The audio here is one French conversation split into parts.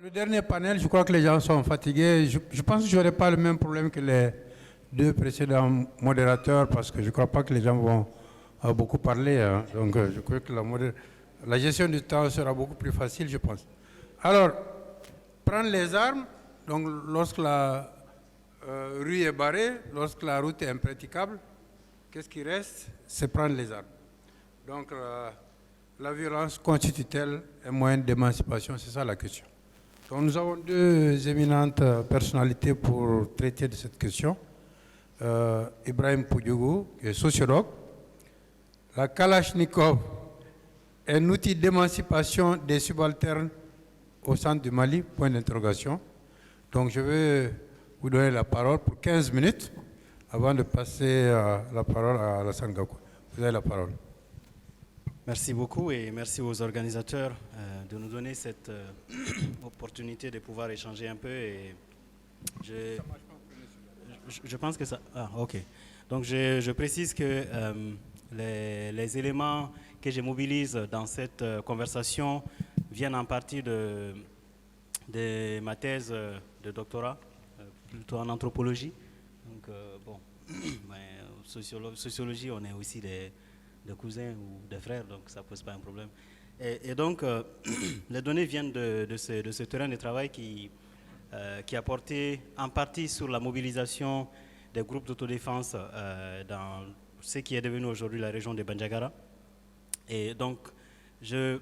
Le dernier panel, je crois que les gens sont fatigués. Je pense que je n'aurai pas le même problème que les deux précédents modérateurs parce que je ne crois pas que les gens vont beaucoup parler. Hein. Donc je crois que la gestion du temps sera beaucoup plus facile, je pense. Alors, prendre les armes, donc lorsque la rue est barrée, lorsque la route est impraticable, qu'est-ce qui reste? C'est prendre les armes. Donc la violence constitue-t-elle un moyen d'émancipation? C'est ça la question. Donc, nous avons deux éminentes personnalités pour traiter de cette question. Ibrahim Poudjougou, qui est sociologue. La Kalachnikov est un outil d'émancipation des subalternes au centre du Mali, point d'interrogation. Donc je vais vous donner la parole pour 15 minutes avant de passer la parole à Alassane Gakou. Vous avez la parole. Merci beaucoup et merci aux organisateurs de nous donner cette opportunité de pouvoir échanger un peu. Et je pense que ça... Ah, ok. Donc je précise que les éléments que je mobilise dans cette conversation viennent en partie de ma thèse de doctorat, plutôt en anthropologie. Donc bon, sociologie, on est aussi des cousins ou des frères, donc ça ne pose pas un problème. Et donc, les données viennent de ce terrain de travail qui a porté en partie sur la mobilisation des groupes d'autodéfense dans ce qui est devenu aujourd'hui la région de Bandiagara. Et donc, je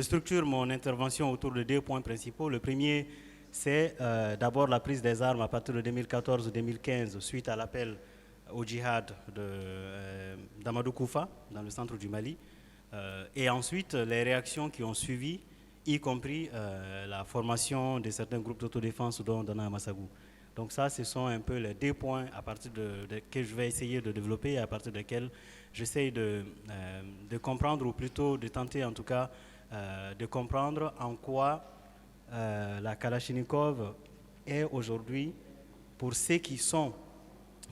structure mon intervention autour de deux points principaux. Le premier, c'est d'abord la prise des armes à partir de 2014-2015 suite à l'appel au djihad d'Amadou Koufa, dans le centre du Mali, et ensuite les réactions qui ont suivi, y compris la formation de certains groupes d'autodéfense dont Dana Amassagou. Donc ça, ce sont un peu les deux points à partir que je vais essayer de développer et à partir desquels j'essaie de comprendre, ou plutôt de tenter en tout cas de comprendre en quoi la Kalachnikov est aujourd'hui, pour ceux qui sont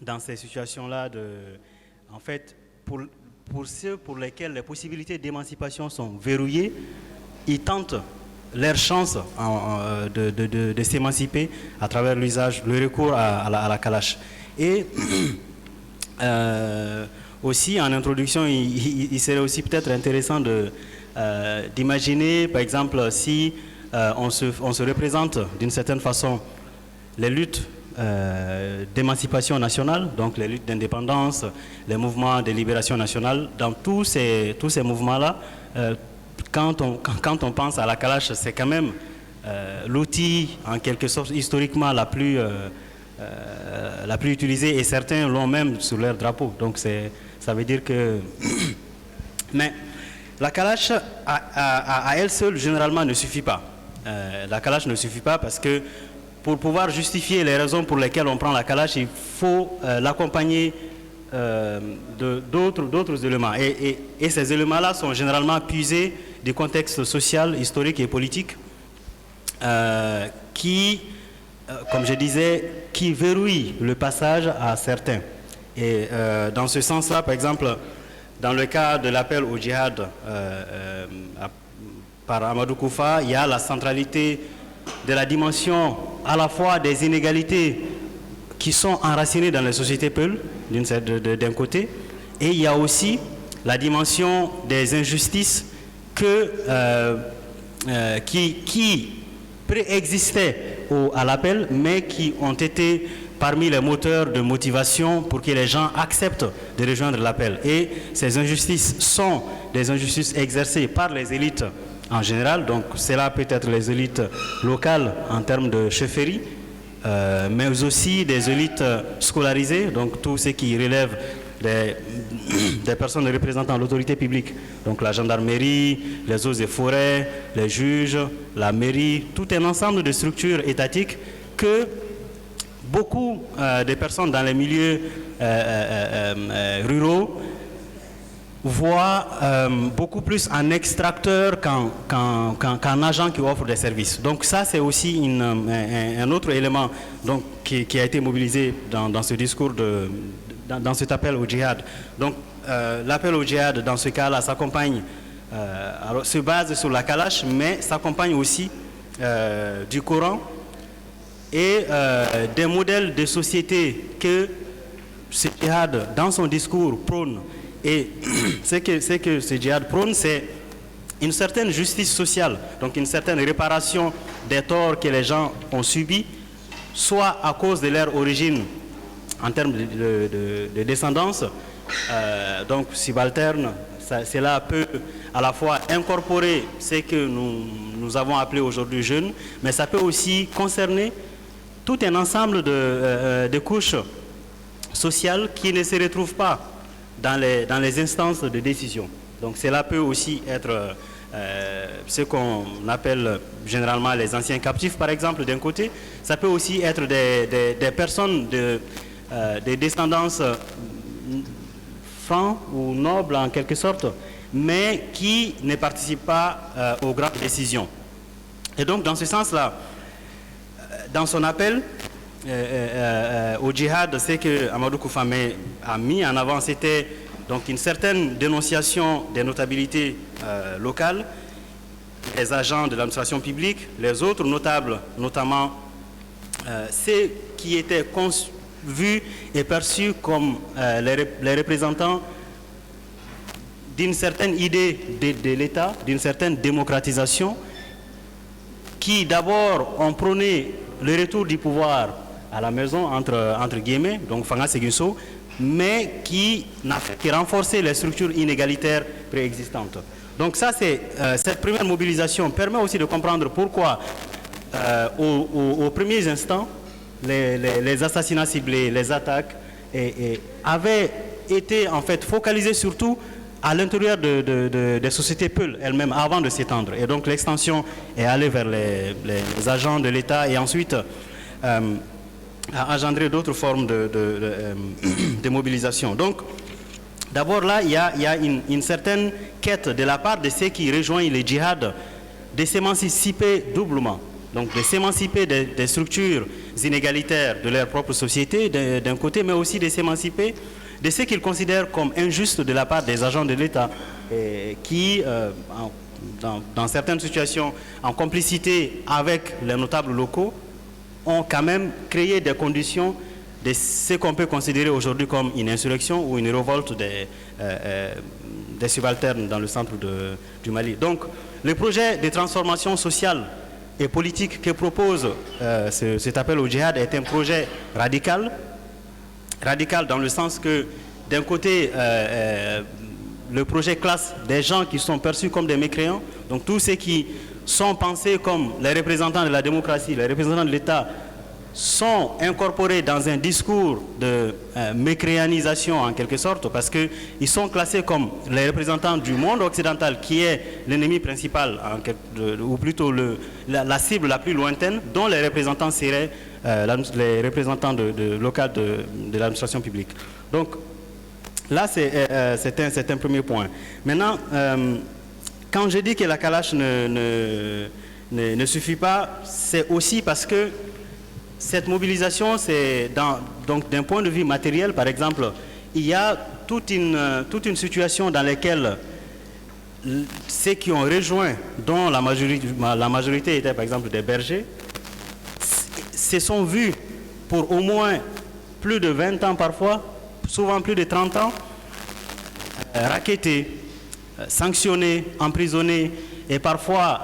dans ces situations-là, en fait, pour ceux pour lesquels les possibilités d'émancipation sont verrouillées, ils tentent leur chance de s'émanciper à travers l'usage, le recours à la Kalash. Et aussi, en introduction, il serait aussi peut-être intéressant d'imaginer, par exemple, si on se représente d'une certaine façon les luttes d'émancipation nationale, donc les luttes d'indépendance, les mouvements de libération nationale. Dans tous ces mouvements-là, quand on pense à la Kalash, c'est quand même l'outil, en quelque sorte, historiquement la plus utilisée, et certains l'ont même sur leur drapeau. Donc ça veut dire que... Mais la Kalash, à elle seule, généralement, ne suffit pas. La Kalash ne suffit pas parce que pour pouvoir justifier les raisons pour lesquelles on prend la Kalash, il faut l'accompagner d'autres éléments. Et ces éléments-là sont généralement puisés du contexte social, historique et politique qui, comme je disais, qui verrouille le passage à certains. Et dans ce sens-là, par exemple, dans le cas de l'appel au djihad par Amadou Koufa, il y a la centralité de la dimension à la fois des inégalités qui sont enracinées dans les sociétés peules, d'un côté, et il y a aussi la dimension des injustices qui préexistaient à l'appel, mais qui ont été parmi les moteurs de motivation pour que les gens acceptent de rejoindre l'appel. Et ces injustices sont des injustices exercées par les élites en général, donc cela peut être les élites locales en termes de chefferie, mais aussi des élites scolarisées, donc tout ce qui relève des personnes représentant l'autorité publique, donc la gendarmerie, les eaux et forêts, les juges, la mairie, tout un ensemble de structures étatiques que beaucoup de personnes dans les milieux ruraux voient beaucoup plus un extracteur qu'un agent qui offre des services. Donc ça, c'est aussi un autre élément donc, qui a été mobilisé dans ce discours, dans cet appel au djihad. Donc l'appel au djihad, dans ce cas-là, s'accompagne alors, se base sur la Kalash, mais s'accompagne aussi du Coran et des modèles de société que ce djihad, dans son discours, prône. Et ce que ce djihad prône, c'est une certaine justice sociale, donc une certaine réparation des torts que les gens ont subis, soit à cause de leur origine en termes de descendance, donc subalterne. Cela peut à la fois incorporer ce que nous avons appelé aujourd'hui jeunes, mais ça peut aussi concerner tout un ensemble de couches sociales qui ne se retrouvent pas dans les instances de décision. Donc cela peut aussi être ce qu'on appelle généralement les anciens captifs, par exemple, d'un côté. Ça peut aussi être des personnes des descendances francs ou nobles en quelque sorte, mais qui ne participent pas aux grandes décisions. Et donc dans ce sens-là, dans son appel au djihad, ce que Amadou Koufamé a mis en avant, c'était donc une certaine dénonciation des notabilités locales, les agents de l'administration publique, les autres notables, notamment ceux qui étaient vus et perçus comme les représentants d'une certaine idée de l'État, d'une certaine démocratisation, qui d'abord ont prôné le retour du pouvoir à la maison, entre guillemets, donc Fanga Seguinso, mais qui renforçait les structures inégalitaires préexistantes. Donc ça, cette première mobilisation permet aussi de comprendre pourquoi, aux premiers instants, les assassinats ciblés, les attaques avaient été en fait focalisés surtout à l'intérieur des sociétés Peul elles-mêmes avant de s'étendre. Et donc l'extension est allée vers les agents de l'État et ensuite a engendré d'autres formes de mobilisation. Donc d'abord là, il y a une certaine quête de la part de ceux qui rejoignent les djihad de s'émanciper doublement. Donc de s'émanciper des structures inégalitaires de leur propre société d'un côté, mais aussi de s'émanciper de ce qu'ils considèrent comme injuste de la part des agents de l'État qui, dans certaines situations, en complicité avec les notables locaux, ont quand même créé des conditions de ce qu'on peut considérer aujourd'hui comme une insurrection ou une révolte des subalternes dans le centre du Mali. Donc, le projet de transformation sociale et politique que propose cet appel au djihad est un projet radical dans le sens que, d'un côté, le projet classe des gens qui sont perçus comme des mécréants, donc tous ceux qui sont pensés comme les représentants de la démocratie, les représentants de l'État, sont incorporés dans un discours de mécréanisation en quelque sorte, parce qu'ils sont classés comme les représentants du monde occidental qui est l'ennemi principal, ou plutôt la cible la plus lointaine, dont les représentants seraient les représentants locaux de l'administration publique. Donc là, c'est un premier point. Maintenant, quand je dis que la Kalash ne suffit pas, c'est aussi parce que cette mobilisation, donc d'un point de vue matériel, par exemple, il y a toute une situation dans laquelle ceux qui ont rejoint, dont la majorité était par exemple des bergers, se sont vus pour au moins plus de 20 ans parfois, souvent plus de 30 ans, rackettés, sanctionnés, emprisonnés, et parfois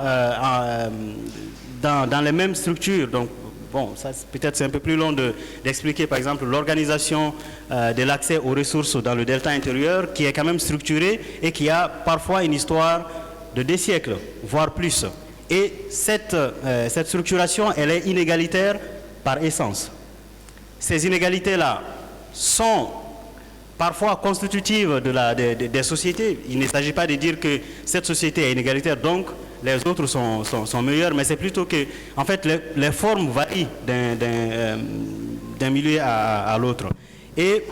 dans les mêmes structures. Donc, bon, ça peut-être c'est un peu plus long d'expliquer, par exemple, l'organisation de l'accès aux ressources dans le delta intérieur, qui est quand même structurée et qui a parfois une histoire de des siècles, voire plus. Et cette structuration, elle est inégalitaire par essence. Ces inégalités-là sont parfois constitutives des sociétés. Il ne s'agit pas de dire que cette société est inégalitaire, donc les autres sont meilleurs, mais c'est plutôt que, en fait, les formes varient d'un milieu à l'autre. Et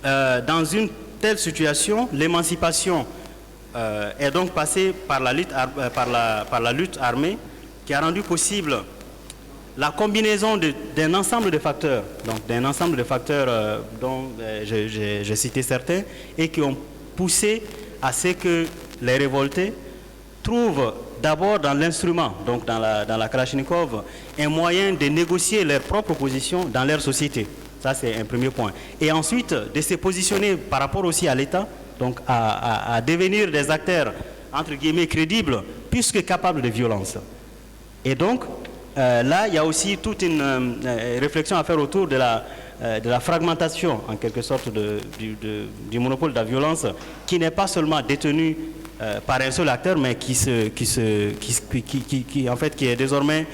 dans une telle situation, l'émancipation est donc passée par la lutte armée, qui a rendu possible la combinaison d'un ensemble de facteurs, donc d'un ensemble de facteurs dont j'ai cité certains, et qui ont poussé à ce que les révoltés trouvent d'abord dans l'instrument, donc dans la Kalachnikov, un moyen de négocier leur propre position dans leur société. Ça, c'est un premier point. Et ensuite, de se positionner par rapport aussi à l'État, donc à devenir des acteurs, entre guillemets, crédibles, puisque capables de violence. Et donc, là, il y a aussi toute une réflexion à faire autour de la fragmentation, en quelque sorte, du monopole de la violence, qui n'est pas seulement détenu par un seul acteur, mais qui est désormais,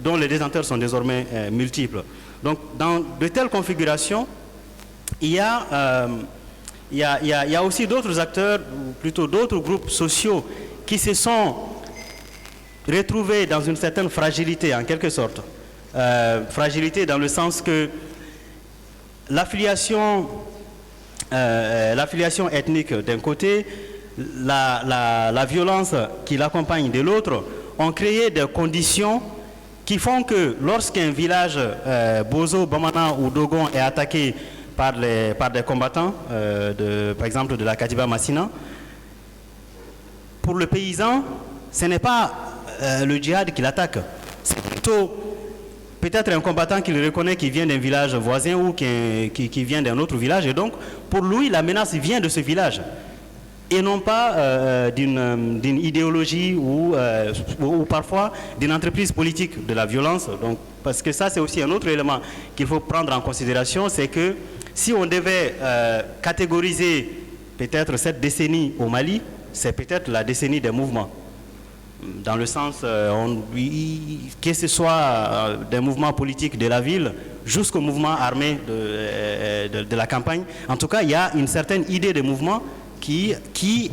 dont les détenteurs sont désormais multiples. Donc, dans de telles configurations, il y a aussi d'autres acteurs, ou plutôt d'autres groupes sociaux, qui se sont retrouvés dans une certaine fragilité, en quelque sorte. Fragilité dans le sens que l'affiliation ethnique d'un côté, la violence qui l'accompagne de l'autre, ont créé des conditions qui font que lorsqu'un village Bozo, Bamana ou Dogon est attaqué par des combattants, par exemple de la Kadiba Massina, pour le paysan, ce n'est pas le djihad qui l'attaque, c'est plutôt peut-être un combattant qu'il reconnaît qui vient d'un village voisin ou qui vient d'un autre village, et donc pour lui la menace vient de ce village et non pas d'une idéologie ou parfois d'une entreprise politique de la violence. Donc, parce que ça c'est aussi un autre élément qu'il faut prendre en considération, c'est que si on devait catégoriser peut-être cette décennie au Mali, c'est peut-être la décennie des mouvements. Dans le sens, que ce soit des mouvements politiques de la ville jusqu'au mouvement armé de la campagne, en tout cas, il y a une certaine idée de mouvement qui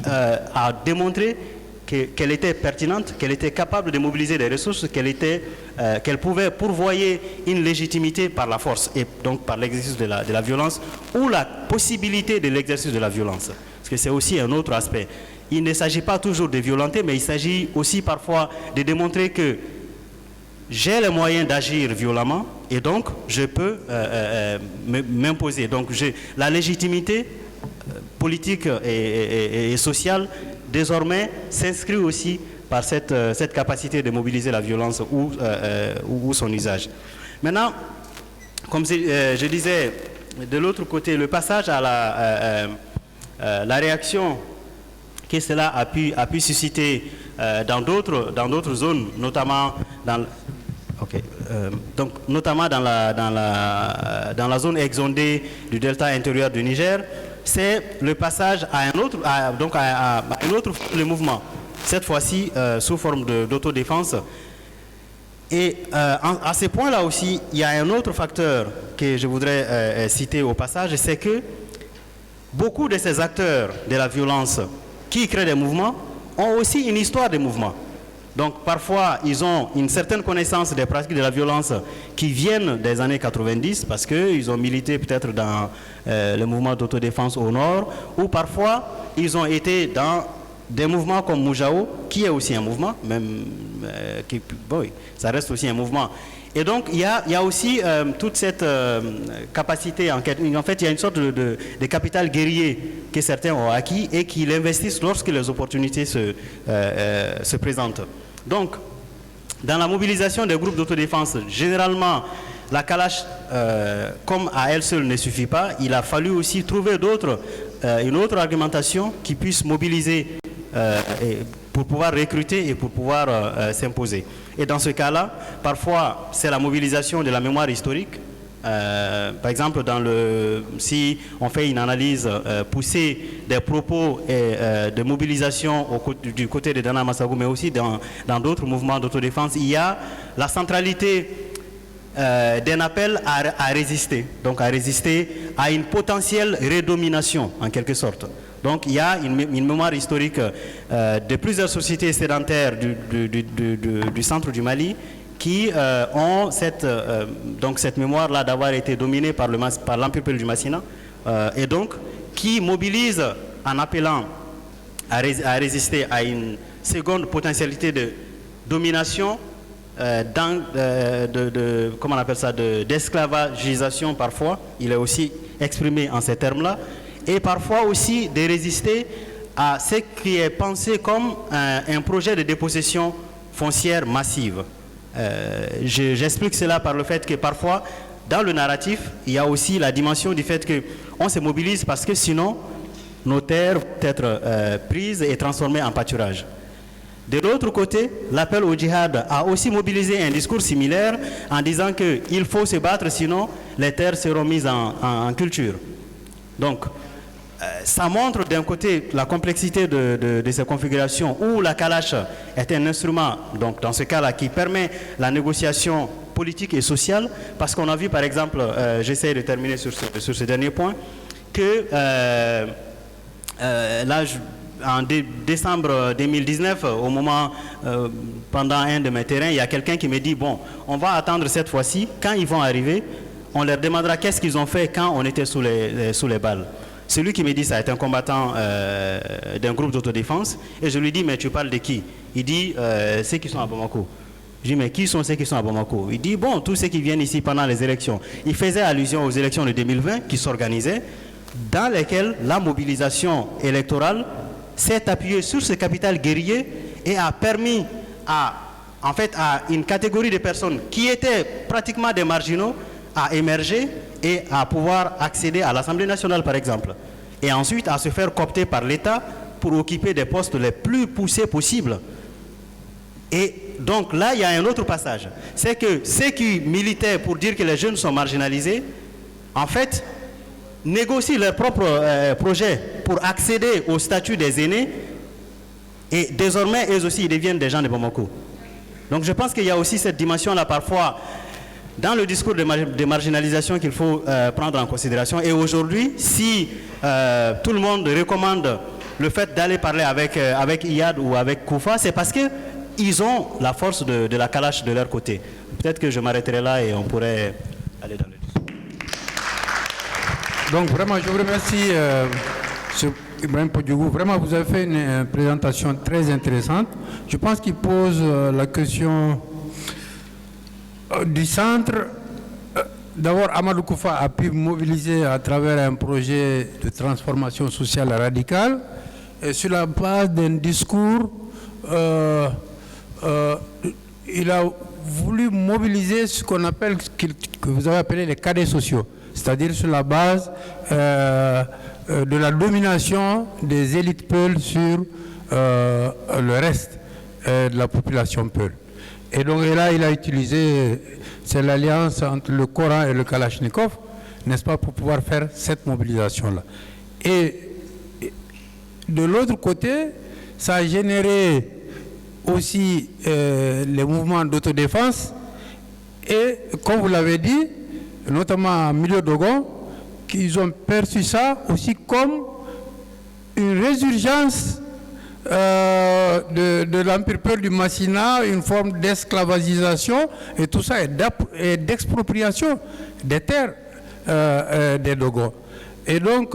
a démontré qu'elle était pertinente, qu'elle était capable de mobiliser des ressources, qu'elle pouvait pourvoyer une légitimité par la force et donc par l'exercice de la violence ou la possibilité de l'exercice de la violence. Parce que c'est aussi un autre aspect. Il ne s'agit pas toujours de violenter, mais il s'agit aussi parfois de démontrer que j'ai les moyens d'agir violemment et donc je peux m'imposer. Donc la légitimité politique et sociale désormais s'inscrit aussi par cette capacité de mobiliser la violence ou son usage. Maintenant, comme je disais, de l'autre côté, le passage à la réaction que cela a pu susciter dans d'autres zones, notamment notamment dans la zone exondée du delta intérieur du Niger, c'est le passage à un autre mouvement, cette fois-ci sous forme d'autodéfense. Et à ce point-là aussi, il y a un autre facteur que je voudrais citer au passage, c'est que beaucoup de ces acteurs de la violence qui créent des mouvements ont aussi une histoire de mouvement. Donc parfois, ils ont une certaine connaissance des pratiques de la violence qui viennent des années 90 parce qu'ils ont milité peut-être dans le mouvement d'autodéfense au nord, ou parfois, ils ont été dans des mouvements comme Moujao, qui est aussi un mouvement, même ça reste aussi un mouvement. Et donc, il y a aussi toute cette capacité, en fait, il y a une sorte de capital guerrier que certains ont acquis et qui l'investissent lorsque les opportunités se présentent. Donc, dans la mobilisation des groupes d'autodéfense, généralement, la Kalash, comme à elle seule, ne suffit pas. Il a fallu aussi trouver une autre argumentation qui puisse mobiliser pour pouvoir recruter et pour pouvoir s'imposer. Et dans ce cas-là, parfois, c'est la mobilisation de la mémoire historique. Par exemple, si on fait une analyse poussée des propos de mobilisation du côté de Dana Massagou, mais aussi dans d'autres mouvements d'autodéfense, il y a la centralité d'un appel à résister, donc à résister à une potentielle rédomination, en quelque sorte. Donc il y a une mémoire historique de plusieurs sociétés sédentaires du centre du Mali qui ont cette mémoire-là d'avoir été dominée par l'Empire du Massina et donc qui mobilisent en appelant à résister à une seconde potentialité de domination, comment on appelle ça, d'esclavagisation parfois, il est aussi exprimé en ces termes-là, et parfois aussi de résister à ce qui est pensé comme un projet de dépossession foncière massive. J'explique cela par le fait que parfois, dans le narratif, il y a aussi la dimension du fait qu'on se mobilise parce que sinon, nos terres vont être prises et transformées en pâturage. De l'autre côté, l'appel au djihad a aussi mobilisé un discours similaire en disant qu'il faut se battre, sinon les terres seront mises en culture. Donc, ça montre d'un côté la complexité de ces configurations où la Kalash est un instrument, donc dans ce cas-là, qui permet la négociation politique et sociale, parce qu'on a vu par exemple, j'essaie de terminer sur ce dernier point, que là, en décembre 2019, au moment, pendant un de mes terrains, il y a quelqu'un qui me dit, bon, on va attendre cette fois-ci, quand ils vont arriver, on leur demandera qu'est-ce qu'ils ont fait quand on était sous les balles. Celui qui me dit ça est un combattant d'un groupe d'autodéfense, et je lui dis, mais tu parles de qui? Il dit, ceux qui sont à Bamako. Je dis, mais qui sont ceux qui sont à Bamako? Il dit, bon, tous ceux qui viennent ici pendant les élections. Il faisait allusion aux élections de 2020 qui s'organisaient, dans lesquelles la mobilisation électorale s'est appuyée sur ce capital guerrier et a permis à une catégorie de personnes qui étaient pratiquement des marginaux à émerger et à pouvoir accéder à l'Assemblée nationale, par exemple. Et ensuite à se faire coopter par l'État pour occuper des postes les plus poussés possibles. Et donc là, il y a un autre passage. C'est que ceux qui militaient pour dire que les jeunes sont marginalisés, en fait, négocient leurs propres projets pour accéder au statut des aînés et désormais, eux aussi, ils deviennent des gens de Bamako. Donc je pense qu'il y a aussi cette dimension-là parfois dans le discours de marginalisation qu'il faut prendre en considération. Et aujourd'hui, si tout le monde recommande le fait d'aller parler avec Iyad ou avec Koufa, c'est parce qu'ils ont la force de la Kalash de leur côté. Peut-être que je m'arrêterai là et on pourrait aller dans le discours. Donc vraiment, je vous remercie, M. Ibrahim Podiougou. Vraiment, vous avez fait une présentation très intéressante. Je pense qu'il pose la question du centre. D'abord, Amadou Koufa a pu mobiliser à travers un projet de transformation sociale radicale et sur la base d'un discours, il a voulu mobiliser ce qu'on appelle, que vous avez appelé les cadres sociaux, c'est-à-dire sur la base de la domination des élites Peul sur le reste de la population Peul. Et donc là, il a utilisé, c'est l'alliance entre le Coran et le Kalachnikov, n'est-ce pas, pour pouvoir faire cette mobilisation-là. Et de l'autre côté, ça a généré aussi les mouvements d'autodéfense et, comme vous l'avez dit, notamment en milieu d'Ogon, qu'ils ont perçu ça aussi comme une résurgence de l'Empire Peul du Massina, une forme d'esclavagisation et tout ça, et d'expropriation des terres des Dogons. Et donc,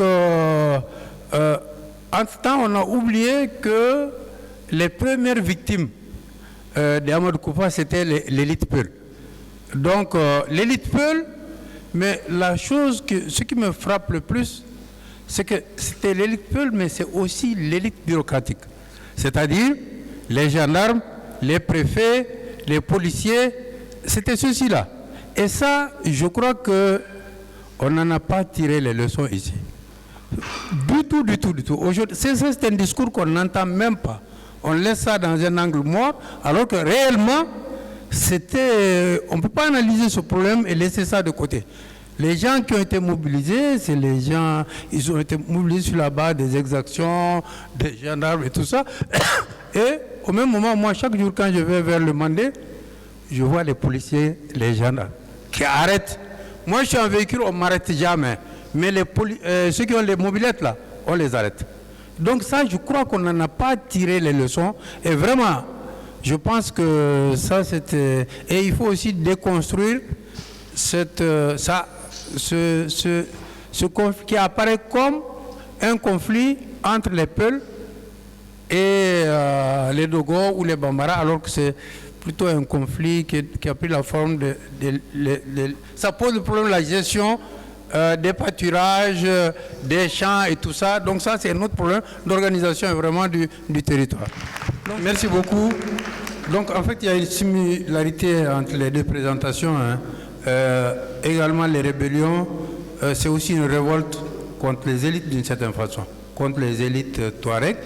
entre-temps, on a oublié que les premières victimes d'Amadou Koufa, c'était l'élite Peul. Donc, l'élite Peul, mais ce qui me frappe le plus, c'est que c'était l'élite Peul, mais c'est aussi l'élite bureaucratique. C'est-à-dire les gendarmes, les préfets, les policiers, c'était ceci-là. Et ça, je crois qu'on n'en a pas tiré les leçons ici. Du tout. Aujourd'hui, c'est un discours qu'on n'entend même pas. On laisse ça dans un angle mort, alors que réellement, on ne peut pas analyser ce problème et laisser ça de côté. Les gens qui ont été mobilisés, c'est les gens, ils ont été mobilisés sur la base des exactions, des gendarmes et tout ça. Et au même moment, moi, chaque jour, quand je vais vers le Mandé, je vois les policiers, les gendarmes, qui arrêtent. Moi, je suis en véhicule, on ne m'arrête jamais. Mais ceux qui ont les mobilettes, là, on les arrête. Donc ça, je crois qu'on n'en a pas tiré les leçons. Et vraiment, je pense que ça, c'était... Et il faut aussi déconstruire ce conflit qui apparaît comme un conflit entre les Peuls et les Dogons ou les Bambara, alors que c'est plutôt un conflit qui a pris la forme ça pose le problème de la gestion des pâturages, des champs et tout ça. Donc ça, c'est un autre problème d'organisation vraiment du territoire. Donc, merci beaucoup. Donc en fait, il y a une similarité entre les deux présentations. Hein. Également, les rébellions, c'est aussi une révolte contre les élites d'une certaine façon, contre les élites touaregs,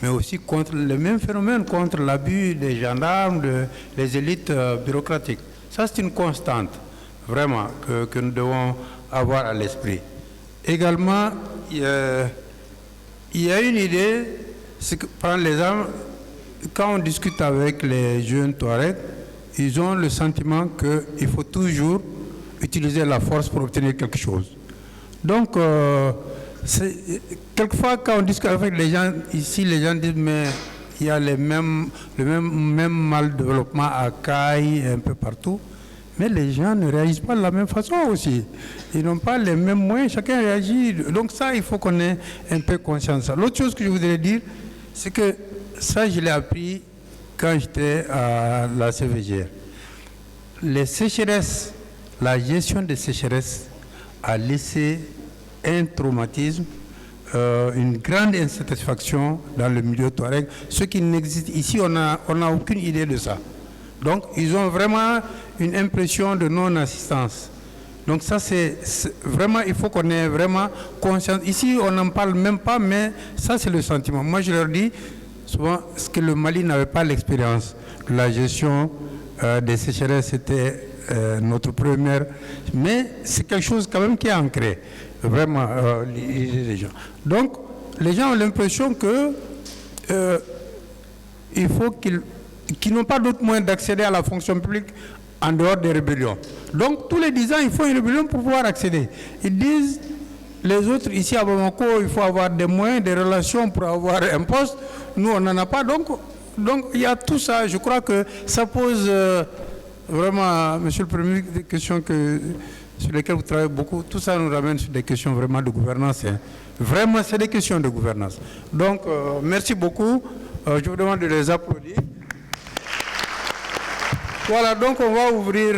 mais aussi contre le même phénomène, contre l'abus des gendarmes, des élites bureaucratiques. Ça, c'est une constante, vraiment, que nous devons avoir à l'esprit. Également, il y a une idée, c'est que prendre les armes, quand on discute avec les jeunes Touaregs, ils ont le sentiment qu'il faut toujours utiliser la force pour obtenir quelque chose. Donc, quelquefois, quand on discute avec les gens, ici, les gens disent, mais il y a le même mal développement à Caille, un peu partout. Mais les gens ne réagissent pas de la même façon aussi. Ils n'ont pas les mêmes moyens, chacun réagit. Donc ça, il faut qu'on ait un peu conscience de ça. L'autre chose que je voudrais dire, c'est que ça, je l'ai appris quand j'étais à la CVGR. Les sécheresses, la gestion des sécheresses a laissé un traumatisme, une grande insatisfaction dans le milieu touareg. Ce qui n'existe ici, on n'a aucune idée de ça. Donc, ils ont vraiment une impression de non-assistance. Donc ça, c'est vraiment, il faut qu'on ait vraiment conscience. Ici, on n'en parle même pas, mais ça, c'est le sentiment. Moi, je leur dis souvent que le Mali n'avait pas l'expérience de la gestion des sécheresses. C'était notre première. Mais c'est quelque chose quand même qui est ancré, vraiment, les gens. Donc, les gens ont l'impression que il faut qu'ils n'ont pas d'autre moyen d'accéder à la fonction publique en dehors des rébellions. Donc, tous les 10 ans, il faut une rébellion pour pouvoir accéder. Ils disent, les autres, ici à Bamako, il faut avoir des moyens, des relations pour avoir un poste. Nous, on n'en a pas. Donc, il y a tout ça. Je crois que ça pose vraiment, Monsieur le Premier, des questions sur lesquelles vous travaillez beaucoup. Tout ça nous ramène sur des questions vraiment de gouvernance. Hein. Vraiment, c'est des questions de gouvernance. Donc, merci beaucoup. Je vous demande de les applaudir. Voilà, donc on va ouvrir,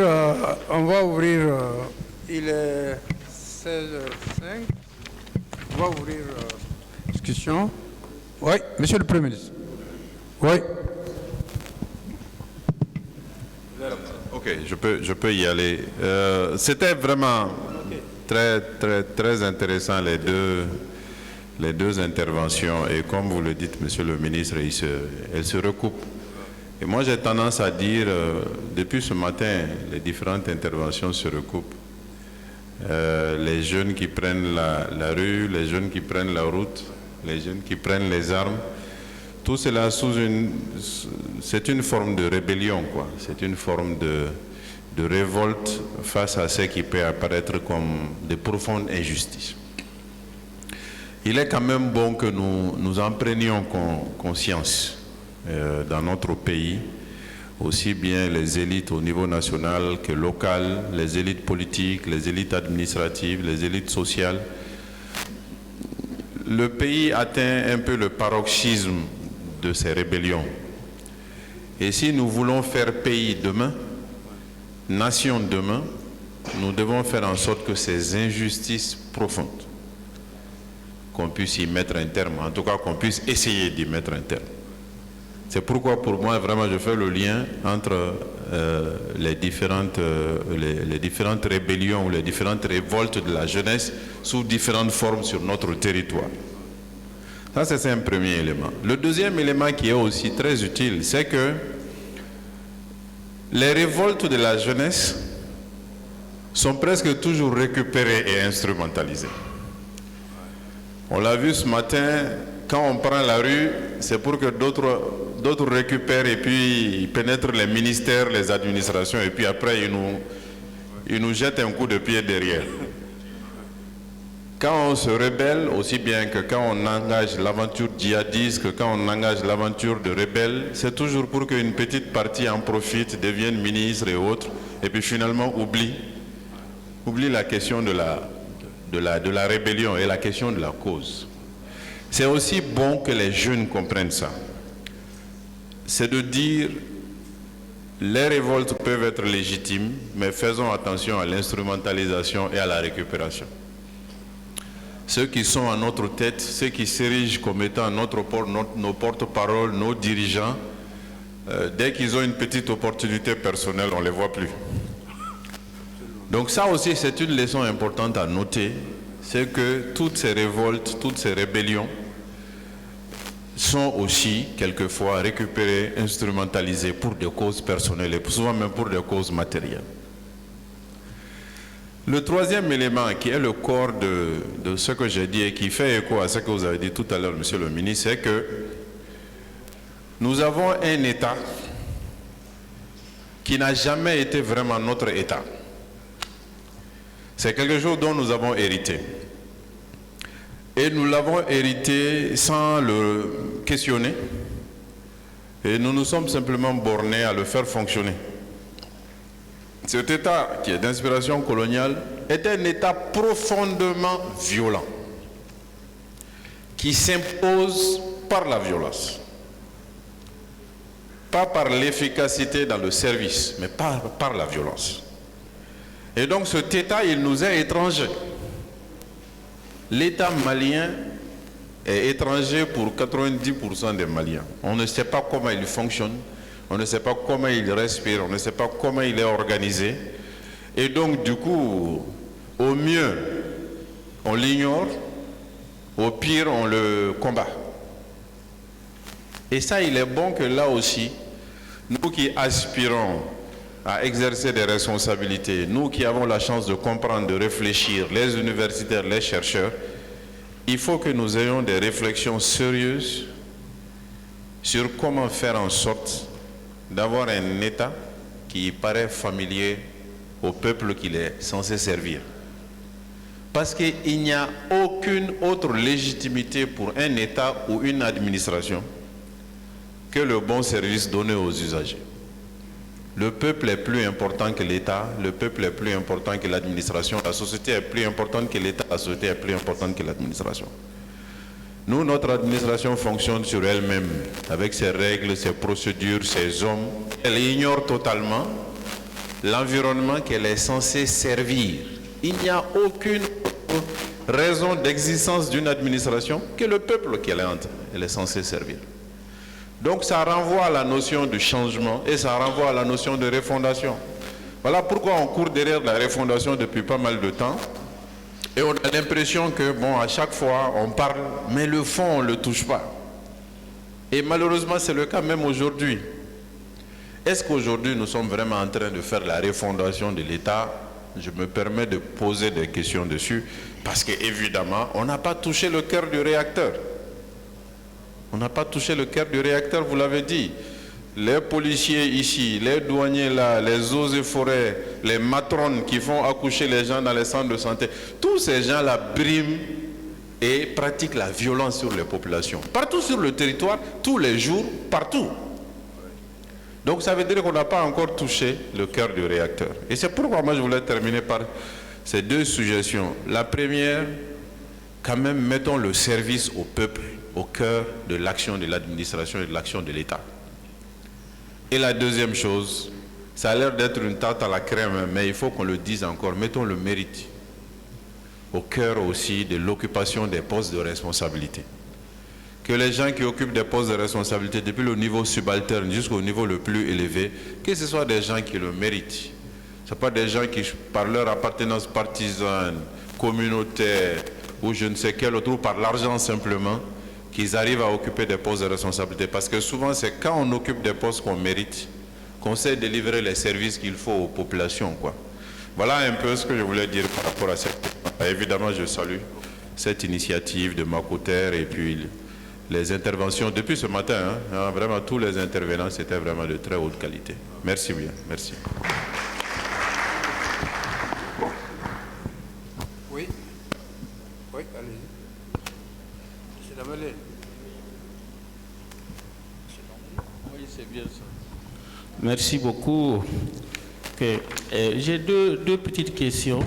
il est 16h05, on va ouvrir discussion. Oui, Monsieur le Premier ministre. Oui. Ok, je peux y aller. C'était vraiment très intéressant les deux interventions et comme vous le dites, Monsieur le ministre, elles se recoupent. Et moi, j'ai tendance à dire, depuis ce matin, les différentes interventions se recoupent. Les jeunes qui prennent la rue, les jeunes qui prennent la route, les jeunes qui prennent les armes, tout cela c'est une forme de rébellion, quoi. C'est une forme de révolte face à ce qui peut apparaître comme de profondes injustices. Il est quand même bon que nous en prenions conscience. Dans notre pays, aussi bien les élites au niveau national que local, les élites politiques, les élites administratives, les élites sociales. Le pays atteint un peu le paroxysme de ces rébellions. Et si nous voulons faire pays demain, nation demain, nous devons faire en sorte que ces injustices profondes, qu'on puisse y mettre un terme, en tout cas qu'on puisse essayer d'y mettre un terme. C'est pourquoi, pour moi, vraiment, je fais le lien entre les différentes rébellions ou les différentes révoltes de la jeunesse sous différentes formes sur notre territoire. Ça, c'est un premier élément. Le deuxième élément qui est aussi très utile, c'est que les révoltes de la jeunesse sont presque toujours récupérées et instrumentalisées. On l'a vu ce matin, quand on prend la rue, c'est pour que d'autres récupèrent et puis ils pénètrent les ministères, les administrations et puis après ils nous jettent un coup de pied derrière. Quand on se rebelle, aussi bien que quand on engage l'aventure djihadiste, que quand on engage l'aventure de rebelle, c'est toujours pour qu'une petite partie en profite, devienne ministre et autres, et puis finalement oublie la question de la rébellion et la question de la cause. C'est aussi bon que les jeunes comprennent ça. C'est de dire, Les révoltes peuvent être légitimes, mais faisons attention à l'instrumentalisation et à la récupération. Ceux qui sont à notre tête, ceux qui s'érigent comme étant nos porte-paroles, nos dirigeants, dès qu'ils ont une petite opportunité personnelle, on ne les voit plus. Donc ça aussi, c'est une leçon importante à noter, c'est que toutes ces révoltes, toutes ces rébellions sont aussi quelquefois récupérées, instrumentalisées pour des causes personnelles et souvent même pour des causes matérielles. Le troisième élément qui est le corps de ce que j'ai dit et qui fait écho à ce que vous avez dit tout à l'heure, Monsieur le ministre, c'est que nous avons un État qui n'a jamais été vraiment notre État. C'est quelque chose dont nous avons hérité. Et nous l'avons hérité sans le questionner. Et nous nous sommes simplement bornés à le faire fonctionner. Cet État, qui est d'inspiration coloniale, est un État profondément violent, qui s'impose par la violence. Pas par l'efficacité dans le service, mais par la violence. Et donc cet État, il nous est étranger. L'État malien est étranger pour 90% des Maliens. On ne sait pas comment il fonctionne, on ne sait pas comment il respire, on ne sait pas comment il est organisé. Et donc du coup, au mieux, on l'ignore, au pire, on le combat. Et ça, il est bon que là aussi, nous qui aspirons à exercer des responsabilités, nous qui avons la chance de comprendre, de réfléchir, les universitaires, les chercheurs, il faut que nous ayons des réflexions sérieuses sur comment faire en sorte d'avoir un État qui paraît familier au peuple qu'il est censé servir. Parce qu'il n'y a aucune autre légitimité pour un État ou une administration que le bon service donné aux usagers. Le peuple est plus important que l'État, le peuple est plus important que l'administration, la société est plus importante que l'État, la société est plus importante que l'administration. Nous, notre administration fonctionne sur elle-même, avec ses règles, ses procédures, ses hommes. Elle ignore totalement l'environnement qu'elle est censée servir. Il n'y a aucune raison d'existence d'une administration que le peuple qu'elle est censée servir. Donc ça renvoie à la notion de changement et ça renvoie à la notion de refondation. Voilà pourquoi on court derrière la refondation depuis pas mal de temps. Et on a l'impression que, bon, à chaque fois, on parle, mais le fond, on ne le touche pas. Et malheureusement, c'est le cas même aujourd'hui. Est-ce qu'aujourd'hui, nous sommes vraiment en train de faire la refondation de l'État? Je me permets de poser des questions dessus, parce qu'évidemment, on n'a pas touché le cœur du réacteur. On n'a pas touché le cœur du réacteur, vous l'avez dit. Les policiers ici, les douaniers là, les eaux et forêts, les matrones qui font accoucher les gens dans les centres de santé, tous ces gens-là briment et pratiquent la violence sur les populations. Partout sur le territoire, tous les jours, partout. Donc ça veut dire qu'on n'a pas encore touché le cœur du réacteur. Et c'est pourquoi moi je voulais terminer par ces deux suggestions. La première, quand même, mettons le service au peuple au cœur de l'action de l'administration et de l'action de l'État. Et la deuxième chose, ça a l'air d'être une tarte à la crème, mais il faut qu'on le dise encore, mettons le mérite au cœur aussi de l'occupation des postes de responsabilité. Que les gens qui occupent des postes de responsabilité, depuis le niveau subalterne jusqu'au niveau le plus élevé, que ce soit des gens qui le méritent. Ce ne sont pas des gens qui, par leur appartenance partisane, communautaire, ou je ne sais quel autre, ou par l'argent simplement, qu'ils arrivent à occuper des postes de responsabilité. Parce que souvent, c'est quand on occupe des postes qu'on mérite, qu'on sait délivrer les services qu'il faut aux populations, quoi. Voilà un peu ce que je voulais dire par rapport à cette... Évidemment, je salue cette initiative de Makoter et puis les interventions depuis ce matin. Hein, vraiment, tous les intervenants, c'était vraiment de très haute qualité. Merci bien. Merci. Oui. Oui, allez-y. Oui, c'est bien ça. Merci beaucoup. Okay. J'ai deux petites questions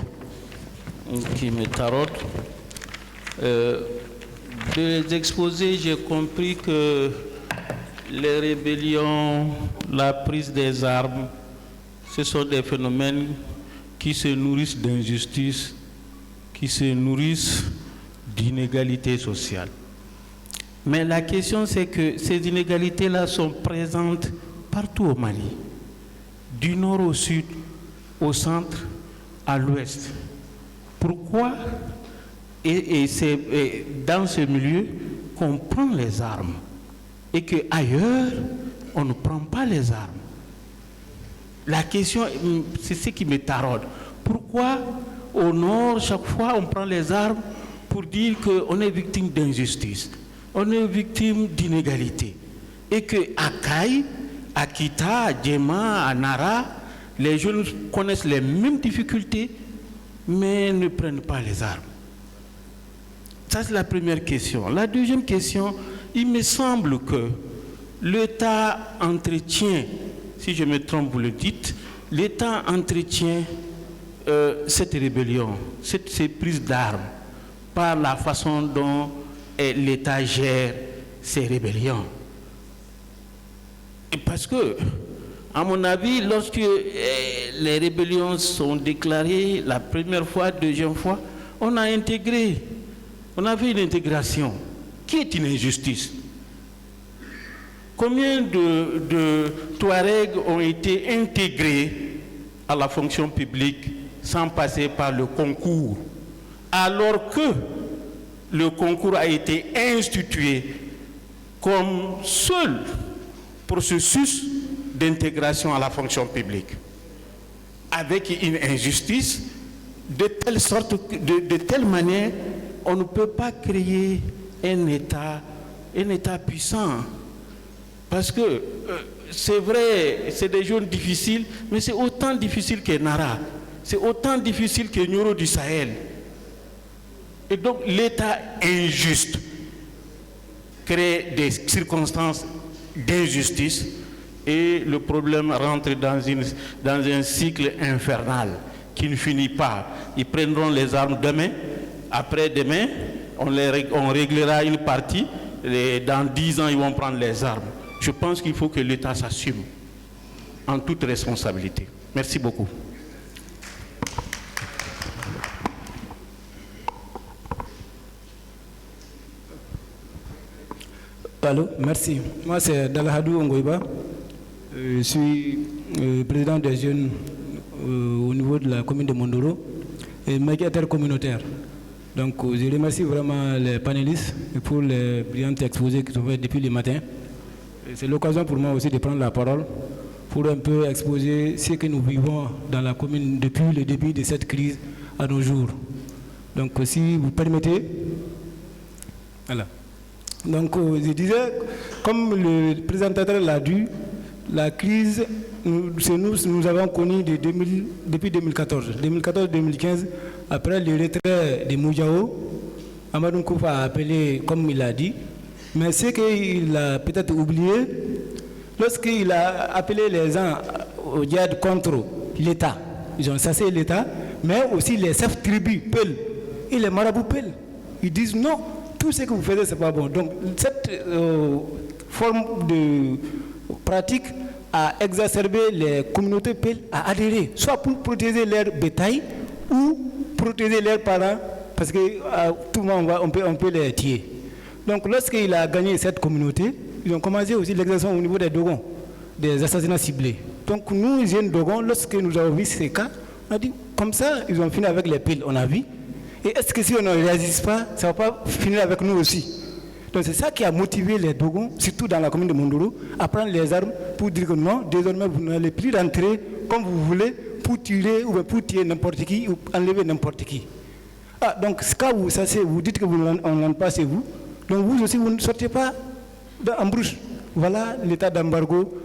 qui me taraudent. De les exposer, j'ai compris que les rébellions, la prise des armes, ce sont des phénomènes qui se nourrissent d'injustice, qui se nourrissent d'inégalités sociales. Mais la question, c'est que ces inégalités-là sont présentes partout au Mali, du nord au sud, au centre, à l'ouest. Pourquoi et c'est dans ce milieu qu'on prend les armes et qu'ailleurs, on ne prend pas les armes? La question, c'est ce qui me taraude. Pourquoi au nord, chaque fois, on prend les armes pour dire qu'on est victime d'injustice, on est victime d'inégalité, et qu'à Kaï, à Kita, à Djema, à Nara, les jeunes connaissent les mêmes difficultés, mais ne prennent pas les armes? Ça, c'est la première question. La deuxième question, il me semble que l'État entretient, si je me trompe, vous le dites, l'État entretient cette rébellion, ces prises d'armes, par la façon dont l'État gère ces rébellions. Et parce que, à mon avis, lorsque les rébellions sont déclarées la première fois, deuxième fois, on a intégré, on a fait une intégration qui est une injustice. Combien de Touaregs ont été intégrés à la fonction publique sans passer par le concours, alors que le concours a été institué comme seul processus d'intégration à la fonction publique, avec une injustice de telle sorte, de telle manière, on ne peut pas créer un État puissant. Parce que c'est vrai, c'est des zones difficiles, mais c'est autant difficile que Nara, c'est autant difficile que Nioro du Sahel. Et donc l'État injuste crée des circonstances d'injustice et le problème rentre dans un cycle infernal qui ne finit pas. Ils prendront les armes demain, après-demain, on réglera une partie, et dans 10 ans, ils vont prendre les armes. Je pense qu'il faut que l'État s'assume en toute responsabilité. Merci beaucoup. Allô, merci. Moi, c'est Dalhadou Ngoïba. Je suis président des jeunes au niveau de la commune de Mondoro et médiateur communautaire. Donc, je remercie vraiment les panélistes pour les brillants exposés qu'ils ont fait depuis le matin. C'est l'occasion pour moi aussi de prendre la parole pour un peu exposer ce que nous vivons dans la commune depuis le début de cette crise à nos jours. Donc, si vous permettez, voilà. Donc, je disais, comme le présentateur l'a dit, la crise, nous avons connu depuis 2014. 2014-2015, après le retrait de Moujao, Amadou Koufa a appelé, comme il a dit, mais ce qu'il a peut-être oublié, lorsqu'il a appelé les gens au djihad contre l'État, ils ont chassé l'État, mais aussi les chefs tribus, Peul, et les marabouts Peul, ils disent non, tout ce que vous faites, c'est pas bon. Donc, cette forme de pratique a exacerbé les communautés Peul à adhérer, soit pour protéger leur bétail ou protéger leurs parents, parce que tout le monde, on peut les tuer. Donc, lorsqu'il a gagné cette communauté, ils ont commencé aussi l'exercice au niveau des Dogons, des assassinats ciblés. Donc, nous, jeunes Dogons, lorsque nous avons vu ces cas, on a dit, comme ça, ils ont fini avec les piles, on a vu. Et est-ce que si on ne réagit pas, ça ne va pas finir avec nous aussi? Donc, c'est ça qui a motivé les Dogons, surtout dans la commune de Mondoro, à prendre les armes pour dire que non, désormais, vous n'allez plus rentrer comme vous voulez pour tuer ou pour tuer n'importe qui ou enlever n'importe qui. Ah, donc, quand vous chassez, vous dites que on n'entre pas chez vous, donc vous aussi, vous ne sortez pas en brouche. Voilà l'état d'embargo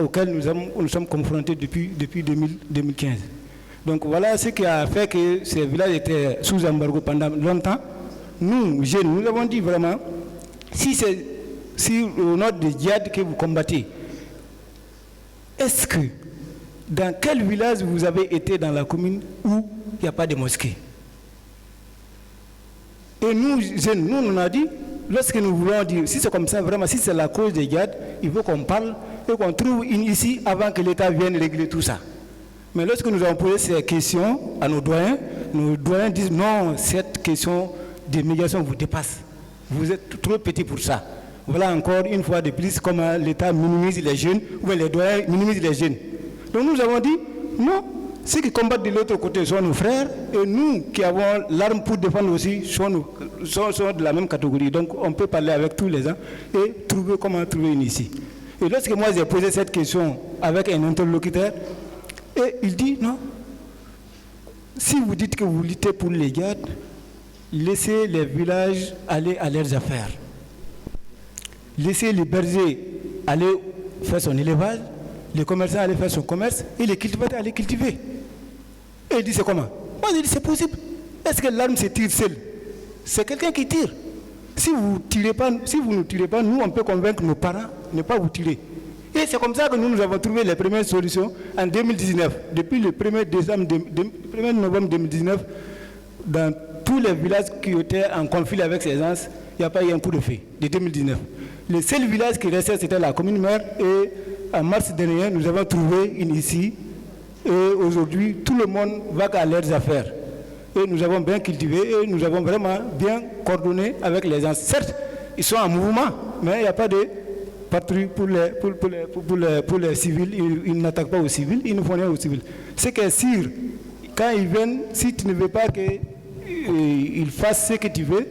auquel nous sommes confrontés depuis 2015. Donc voilà ce qui a fait que ces villages étaient sous embargo pendant longtemps. Nous, jeunes, nous avons dit vraiment, si c'est au nom de djihad que vous combattez, est-ce que dans quel village vous avez été dans la commune où il n'y a pas de mosquée? Et nous, jeunes, nous, on a dit, lorsque nous voulons dire, si c'est comme ça, vraiment, si c'est la cause des djihad, il veut qu'on parle et qu'on trouve une issue avant que l'État vienne régler tout ça. Mais lorsque nous avons posé ces questions à nos doyens disent non, cette question d'immigration vous dépasse. Vous êtes trop petit pour ça. Voilà encore une fois de plus comment l'État minimise les jeunes, ou les doyens minimisent les jeunes. Donc nous avons dit non, ceux qui combattent de l'autre côté sont nos frères et nous qui avons l'arme pour défendre aussi sont de la même catégorie. Donc on peut parler avec tous les gens et trouver comment trouver une issue. Et lorsque moi j'ai posé cette question avec un interlocuteur, et il dit non, si vous dites que vous luttez pour les gardes, laissez les villages aller à leurs affaires. Laissez les bergers aller faire son élevage, les commerçants aller faire son commerce et les cultivateurs aller cultiver. Et il dit c'est comment? Moi je dis c'est possible. Est-ce que l'arme se tire seule? C'est quelqu'un qui tire. Si vous ne tirez pas, nous on peut convaincre nos parents de ne pas vous tirer. Et c'est comme ça que nous avons trouvé les premières solutions en 2019. Depuis le 1er novembre 2019, dans tous les villages qui étaient en conflit avec ces gens, il n'y a pas eu un coup de feu de 2019. Le seul village qui restait, c'était la commune mère. Et en mars dernier, nous avons trouvé une issue. Et aujourd'hui, tout le monde va à leurs affaires. Et nous avons bien cultivé et nous avons vraiment bien coordonné avec les gens. Certes, ils sont en mouvement, mais il n'y a pas de patrouille pour les civils. Ils n'attaquent pas aux civils, ils ne font rien aux civils. C'est que si, quand ils viennent, si tu ne veux pas qu'ils fassent ce que tu veux,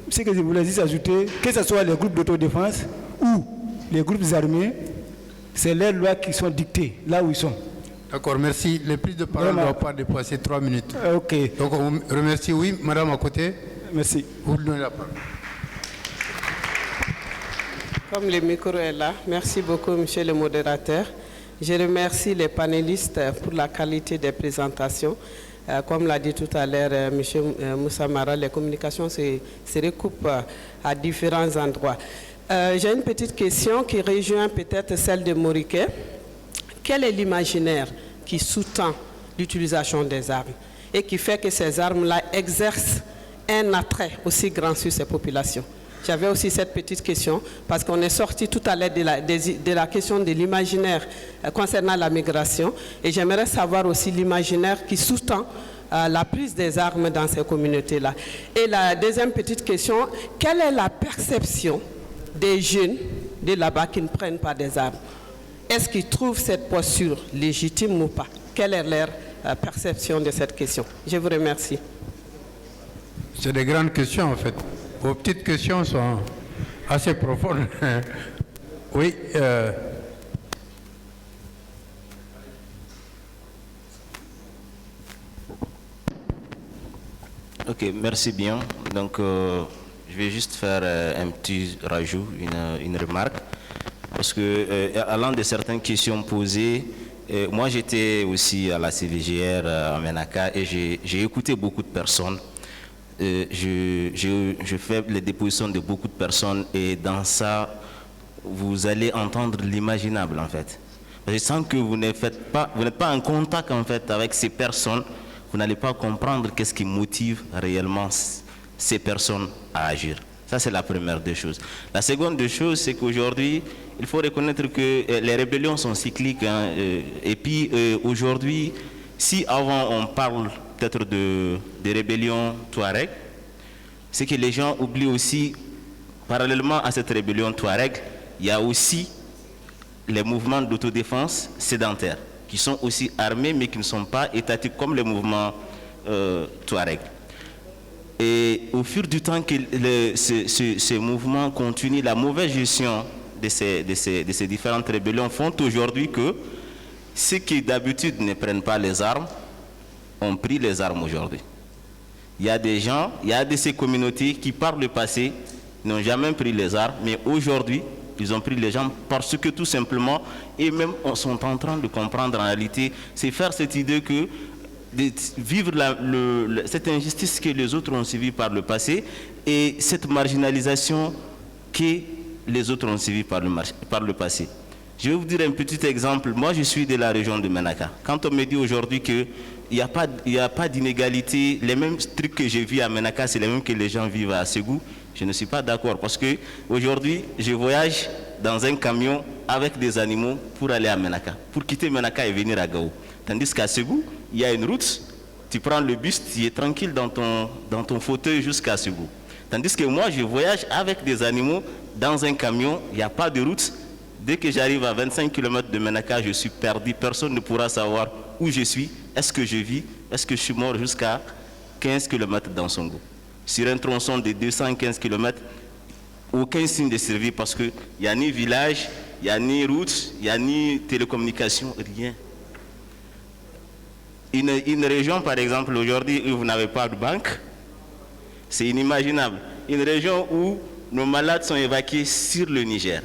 ce que je voulais juste ajouter, que ce soit les groupes d'autodéfense ou les groupes armés, c'est leurs lois qui sont dictées là où ils sont. D'accord, merci. Le prise de parole ne doit pas dépasser 3 minutes. Ok. Donc on remercie. Oui, madame à côté. Merci. Vous donnez la parole. Comme le micro est là, merci beaucoup, monsieur le modérateur. Je remercie les panélistes pour la qualité des présentations. Comme l'a dit tout à l'heure monsieur Moussa Mara, les communications se recoupent à différents endroits. J'ai une petite question qui rejoint peut-être celle de Moriké. Quel est l'imaginaire qui sous-tend l'utilisation des armes et qui fait que ces armes-là exercent un attrait aussi grand sur ces populations? J'avais aussi cette petite question parce qu'on est sorti tout à l'heure de la question de l'imaginaire concernant la migration et j'aimerais savoir aussi l'imaginaire qui sous-tend la prise des armes dans ces communautés-là. Et la deuxième petite question, quelle est la perception des jeunes de là-bas qui ne prennent pas des armes? Est-ce qu'ils trouvent cette posture légitime ou pas? Quelle est leur perception de cette question? Je vous remercie. C'est des grandes questions en fait. Vos petites questions sont assez profondes. Oui. Ok, merci bien. Donc, je vais juste faire un petit rajout, une remarque. Parce que, allant de certaines questions posées, moi j'étais aussi à la CVGR à Menaka et j'ai écouté beaucoup de personnes. Je fais les dépositions de beaucoup de personnes et dans ça, vous allez entendre l'imaginable en fait. Parce que sans que vous n'êtes pas en contact en fait avec ces personnes, vous n'allez pas comprendre qu'est-ce qui motive réellement ces personnes à agir. Ça, c'est la première des choses. La seconde des choses, c'est qu'aujourd'hui, il faut reconnaître que les rébellions sont cycliques. Hein, et puis, aujourd'hui, si avant on parle peut-être de rébellions Touareg, c'est que les gens oublient aussi, parallèlement à cette rébellion Touareg, il y a aussi les mouvements d'autodéfense sédentaires, qui sont aussi armés, mais qui ne sont pas étatiques comme les mouvements Touareg. Et au fur du temps que ces mouvements continuent, la mauvaise gestion de ces différentes rébellions font aujourd'hui que ceux qui d'habitude ne prennent pas les armes ont pris les armes aujourd'hui. Il y a des gens, il y a de ces communautés qui par le passé n'ont jamais pris les armes, mais aujourd'hui ils ont pris les armes parce que tout simplement, et même sont en train de comprendre en réalité, c'est faire cette idée que de vivre cette injustice que les autres ont subie par le passé et cette marginalisation que les autres ont subie par le passé. Je vais vous dire un petit exemple. Moi, je suis de la région de Menaka. Quand on me dit aujourd'hui qu'il n'y a pas d'inégalité, les mêmes trucs que j'ai vus à Menaka, c'est les mêmes que les gens vivent à Ségou, je ne suis pas d'accord parce que aujourd'hui, je voyage dans un camion avec des animaux pour aller à Menaka, pour quitter Menaka et venir à Gao. Tandis qu'à Ségou, il y a une route, tu prends le bus, tu es tranquille dans ton fauteuil jusqu'à Ségou. Tandis que moi, je voyage avec des animaux dans un camion, il n'y a pas de route. Dès que j'arrive à 25 km de Menaka, je suis perdu, personne ne pourra savoir où je suis, est-ce que je vis, est-ce que je suis mort jusqu'à 15 km dans Songo. Sur un tronçon de 215 km, aucun signe de survie parce qu'il n'y a ni village, il n'y a ni route, il n'y a ni télécommunication, rien. Une région, par exemple, aujourd'hui où vous n'avez pas de banque, c'est inimaginable. Une région où nos malades sont évacués sur le Niger.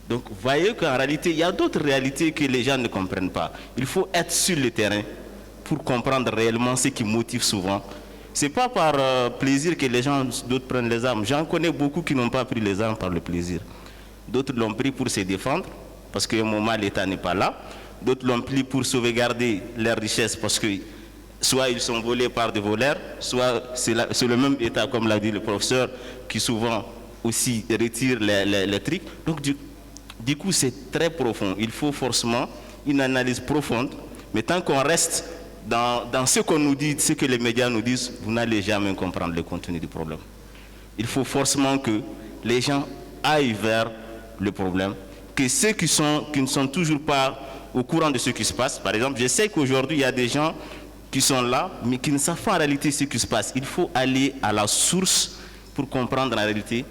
Donc, vous voyez qu'en réalité, il y a d'autres réalités que les gens ne comprennent pas. Il faut être sur le terrain pour comprendre réellement ce qui motive souvent. Ce n'est pas par plaisir que les gens, d'autres prennent les armes. J'en connais beaucoup qui n'ont pas pris les armes par le plaisir. D'autres l'ont pris pour se défendre, parce qu'à un moment, l'État n'est pas là. D'autres l'ont pris pour sauvegarder leurs richesses, parce que soit ils sont volés par des voleurs, soit c'est le même État, comme l'a dit le professeur, qui souvent aussi retire les trucs. Donc, du coup, c'est très profond. Il faut forcément une analyse profonde. Mais tant qu'on reste dans ce qu'on nous dit, ce que les médias nous disent, vous n'allez jamais comprendre le contenu du problème. Il faut forcément que les gens aillent vers le problème, que ceux qui ne sont toujours pas au courant de ce qui se passe, par exemple, je sais qu'aujourd'hui, il y a des gens qui sont là, mais qui ne savent pas en réalité ce qui se passe. Il faut aller à la source pour comprendre en réalité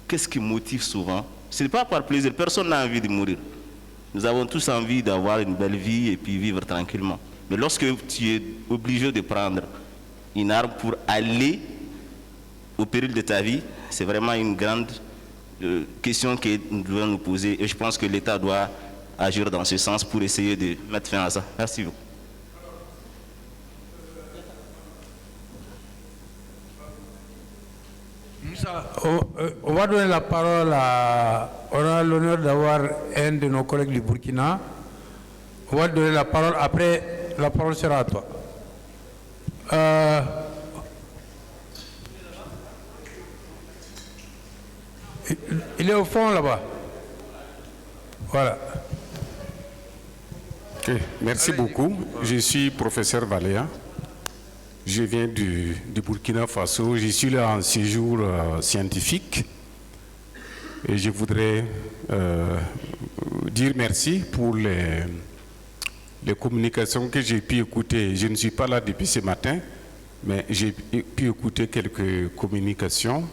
qu'est-ce qui motive souvent. Ce n'est pas par plaisir, personne n'a envie de mourir. Nous avons tous envie d'avoir une belle vie et puis vivre tranquillement. Mais lorsque tu es obligé de prendre une arme pour aller au péril de ta vie, c'est vraiment une grande question que nous devons nous poser. Et je pense que l'État doit agir dans ce sens pour essayer de mettre fin à ça. Merci beaucoup. On va donner la parole on a l'honneur d'avoir un de nos collègues du Burkina. On va donner la parole, après la parole sera à toi. Il est au fond là-bas. Voilà. Okay. Merci beaucoup. Je suis professeur Valéa. Je viens du Burkina Faso. Je suis là en séjour scientifique. Et je voudrais dire merci pour les communications que j'ai pu écouter. Je ne suis pas là depuis ce matin, mais j'ai pu écouter quelques communications.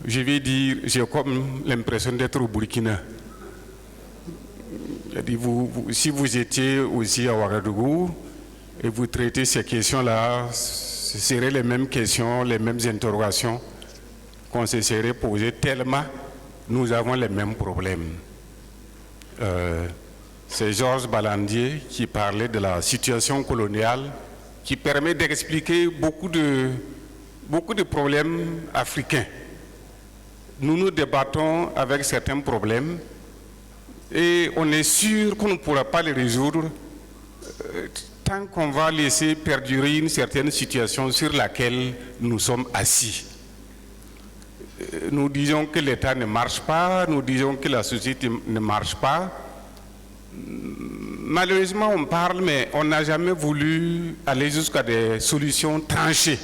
Je vais dire, j'ai comme l'impression d'être au Burkina. Si vous étiez aussi à Ouagadougou et vous traitez ces questions-là, ce seraient les mêmes questions, les mêmes interrogations qu'on se serait posées tellement nous avons les mêmes problèmes. C'est Georges Balandier qui parlait de la situation coloniale qui permet d'expliquer beaucoup de problèmes africains. Nous nous débattons avec certains problèmes et on est sûr qu'on ne pourra pas les résoudre tant qu'on va laisser perdurer une certaine situation sur laquelle nous sommes assis. Nous disons que l'État ne marche pas, nous disons que la société ne marche pas. Malheureusement, on parle, mais on n'a jamais voulu aller jusqu'à des solutions tranchées.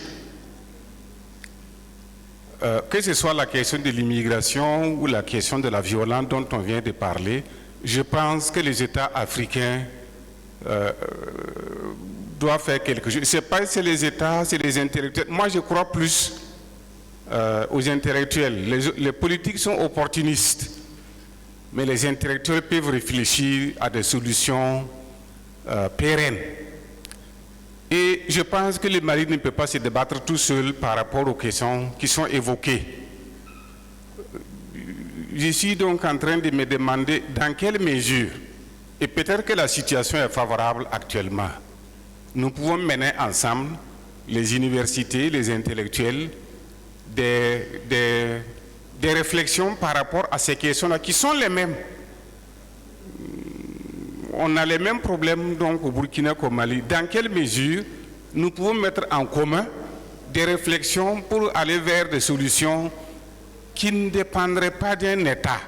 Que ce soit la question de l'immigration ou la question de la violence dont on vient de parler, je pense que les États africains doivent faire quelque chose. Ce n'est pas c'est les États, c'est les intellectuels. Moi, je crois plus aux intellectuels. Les politiques sont opportunistes, mais les intellectuels peuvent réfléchir à des solutions pérennes. Et je pense que le Mali ne peut pas se débattre tout seul par rapport aux questions qui sont évoquées. Je suis donc en train de me demander dans quelle mesure, et peut-être que la situation est favorable actuellement, nous pouvons mener ensemble, les universités, les intellectuels, des réflexions par rapport à ces questions-là qui sont les mêmes. On a les mêmes problèmes donc au Burkina qu'au Mali. Dans quelle mesure nous pouvons mettre en commun des réflexions pour aller vers des solutions qui ne dépendrait pas d'un État.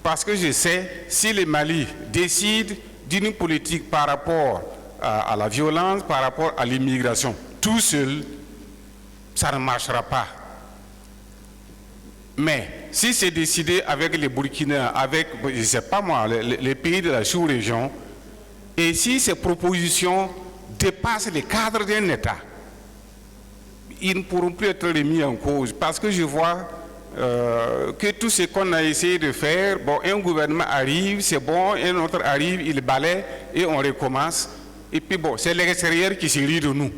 Parce que je sais, si le Mali décide d'une politique par rapport à la violence, par rapport à l'immigration, tout seul, ça ne marchera pas. Mais si c'est décidé avec les Burkinabés, avec, je ne sais pas moi, les pays de la sous-région, et si ces propositions dépassent les cadres d'un État, ils ne pourront plus être remis en cause. Parce que je vois que tout ce qu'on a essayé de faire, bon, un gouvernement arrive, c'est bon, un autre arrive, il balaie et on recommence. Et puis bon, c'est l'extérieur qui se rit de nous.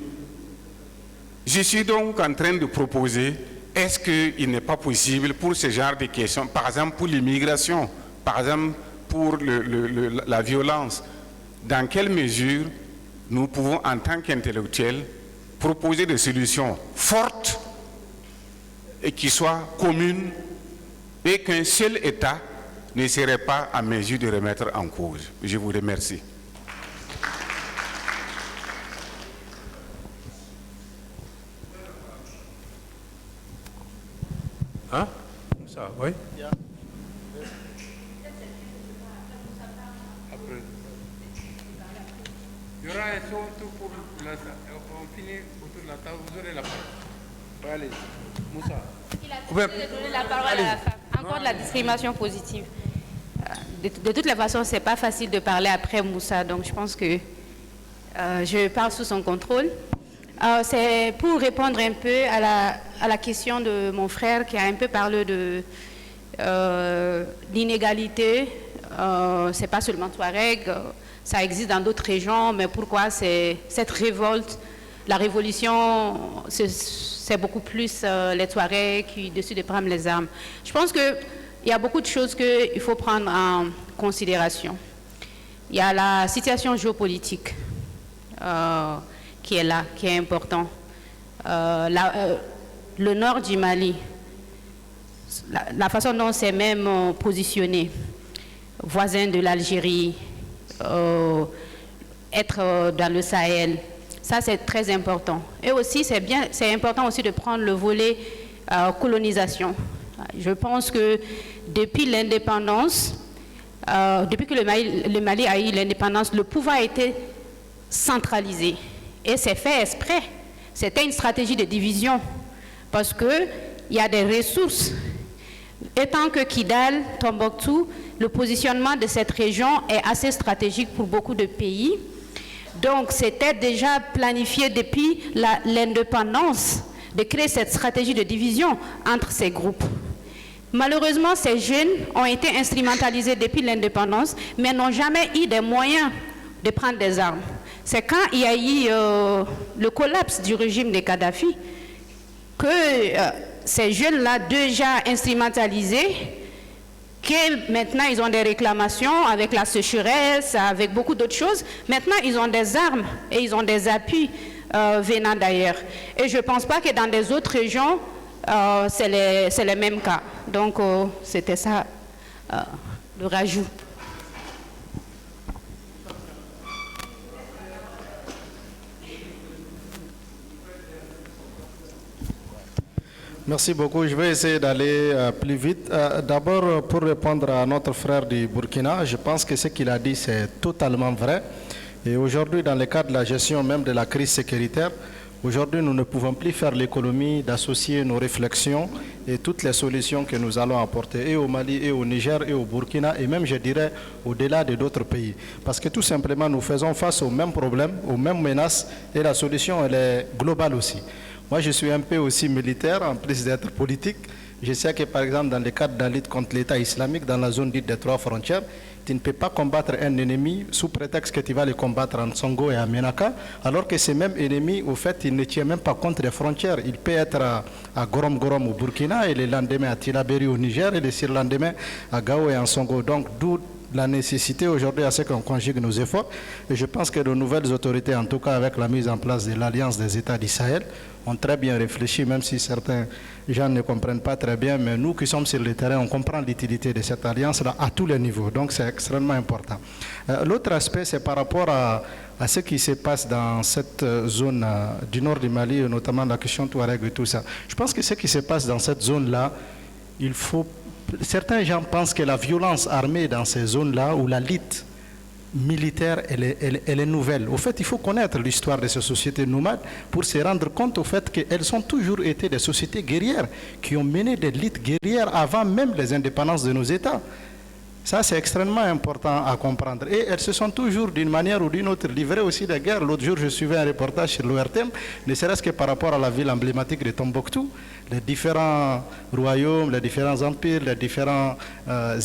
Je suis donc en train de proposer, est-ce qu'il n'est pas possible pour ce genre de questions, par exemple pour l'immigration, par exemple pour la violence, dans quelle mesure nous pouvons en tant qu'intellectuels proposer des solutions fortes et qui soient communes et qu'un seul État ne serait pas en mesure de remettre en cause. Je vous remercie. Hein? Ça, oui. Il y aura un son tout pour la salle. On finit autour de la table, vous aurez la parole. Allez, Moussa. Il a décidé de donner la parole à la femme. Encore de la discrimination positive. De toutes les façons, ce n'est pas facile de parler après Moussa, donc je pense que je parle sous son contrôle. C'est pour répondre un peu à la question de mon frère qui a un peu parlé de l'inégalité. Ce n'est pas seulement Touareg, ça existe dans d'autres régions, mais pourquoi cette révolte, la révolution, c'est beaucoup plus les Touaregs qui décident de prendre les armes. Je pense qu'il y a beaucoup de choses qu'il faut prendre en considération. Il y a la situation géopolitique qui est là, qui est important. Le nord du Mali, la façon dont c'est même positionné, voisin de l'Algérie, être dans le Sahel, ça c'est très important. Et aussi c'est important aussi de prendre le volet colonisation. Je pense que depuis l'indépendance, depuis que le Mali a eu l'indépendance, le pouvoir a été centralisé. Et c'est fait exprès. C'était une stratégie de division. Parce qu'il y a des ressources. Étant que Kidal, Tombouctou, le positionnement de cette région est assez stratégique pour beaucoup de pays. Donc c'était déjà planifié depuis l'indépendance de créer cette stratégie de division entre ces groupes. Malheureusement, ces jeunes ont été instrumentalisés depuis l'indépendance, mais n'ont jamais eu des moyens de prendre des armes. C'est quand il y a eu le collapse du régime de Kadhafi que ces jeunes-là, déjà instrumentalisés, que maintenant ils ont des réclamations avec la sécheresse, avec beaucoup d'autres choses. Maintenant, ils ont des armes et ils ont des appuis venant d'ailleurs. Et je ne pense pas que dans des autres régions, c'est les mêmes cas. Donc, c'était ça, le rajout. Merci beaucoup. Je vais essayer d'aller plus vite. D'abord, pour répondre à notre frère du Burkina, je pense que ce qu'il a dit, c'est totalement vrai. Et aujourd'hui, dans le cadre de la gestion même de la crise sécuritaire, aujourd'hui, nous ne pouvons plus faire l'économie d'associer nos réflexions et toutes les solutions que nous allons apporter, et au Mali, et au Niger, et au Burkina, et même, je dirais, au-delà de d'autres pays. Parce que tout simplement, nous faisons face aux mêmes problèmes, aux mêmes menaces, et la solution, elle est globale aussi. Moi, je suis un peu aussi militaire, en plus d'être politique. Je sais que, par exemple, dans le cadre de la lutte contre l'État islamique, dans la zone dite des 3 frontières, tu ne peux pas combattre un ennemi sous prétexte que tu vas le combattre en Songo et à Menaka, alors que ce même ennemi, au fait, il ne tient même pas compte des frontières. Il peut être à Gorom Gorom au Burkina, et le lendemain à Tilaberi au Niger, et le surlendemain à Gao et en Songo. Donc, d'où la nécessité aujourd'hui à ce qu'on conjugue nos efforts. Et je pense que de nouvelles autorités, en tout cas avec la mise en place de l'Alliance des États du Sahel, ont très bien réfléchi, même si certains gens ne comprennent pas très bien, mais nous qui sommes sur le terrain, on comprend l'utilité de cette alliance-là à tous les niveaux. Donc c'est extrêmement important. L'autre aspect, c'est par rapport à ce qui se passe dans cette zone du nord du Mali, notamment la question Touareg et tout ça. Je pense que ce qui se passe dans cette zone-là, Certains gens pensent que la violence armée dans ces zones-là, où la lutte militaire, elle est nouvelle. Au fait, il faut connaître l'histoire de ces sociétés nomades pour se rendre compte au fait qu'elles ont toujours été des sociétés guerrières qui ont mené des luttes guerrières avant même les indépendances de nos États. Ça, c'est extrêmement important à comprendre. Et elles se sont toujours, d'une manière ou d'une autre, livrées aussi des guerres. L'autre jour, je suivais un reportage sur l'ORTM, ne serait-ce que par rapport à la ville emblématique de Tombouctou, les différents royaumes, les différents empires, les différents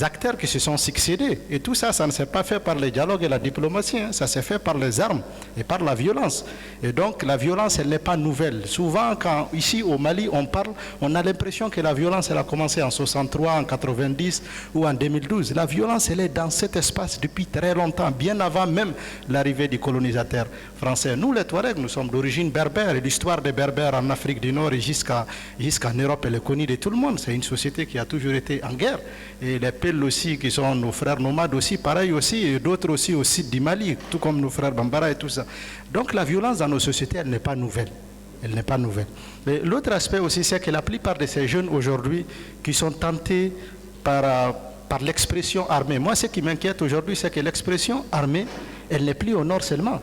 acteurs qui se sont succédés. Et tout ça, ça ne s'est pas fait par le dialogue et la diplomatie, hein. Ça s'est fait par les armes et par la violence. Et donc, la violence, elle n'est pas nouvelle. Souvent, quand ici au Mali, on parle, on a l'impression que la violence, elle a commencé en 63, en 90 ou en 2012. La violence, elle est dans cet espace depuis très longtemps, bien avant même l'arrivée du colonisateur français. Nous, les Touaregs, nous sommes d'origine berbère, et l'histoire des berbères en Afrique du Nord et jusqu'en Europe, elle est connue de tout le monde. C'est une société qui a toujours été en guerre. Et les Peuls aussi, qui sont nos frères nomades aussi, pareil aussi, et d'autres aussi au sud du Mali, tout comme nos frères Bambara et tout ça. Donc la violence dans nos sociétés, elle n'est pas nouvelle. Elle n'est pas nouvelle. Mais l'autre aspect aussi, c'est que la plupart de ces jeunes aujourd'hui qui sont tentés par l'expression armée. Moi, ce qui m'inquiète aujourd'hui, c'est que l'expression armée, elle n'est plus au nord seulement.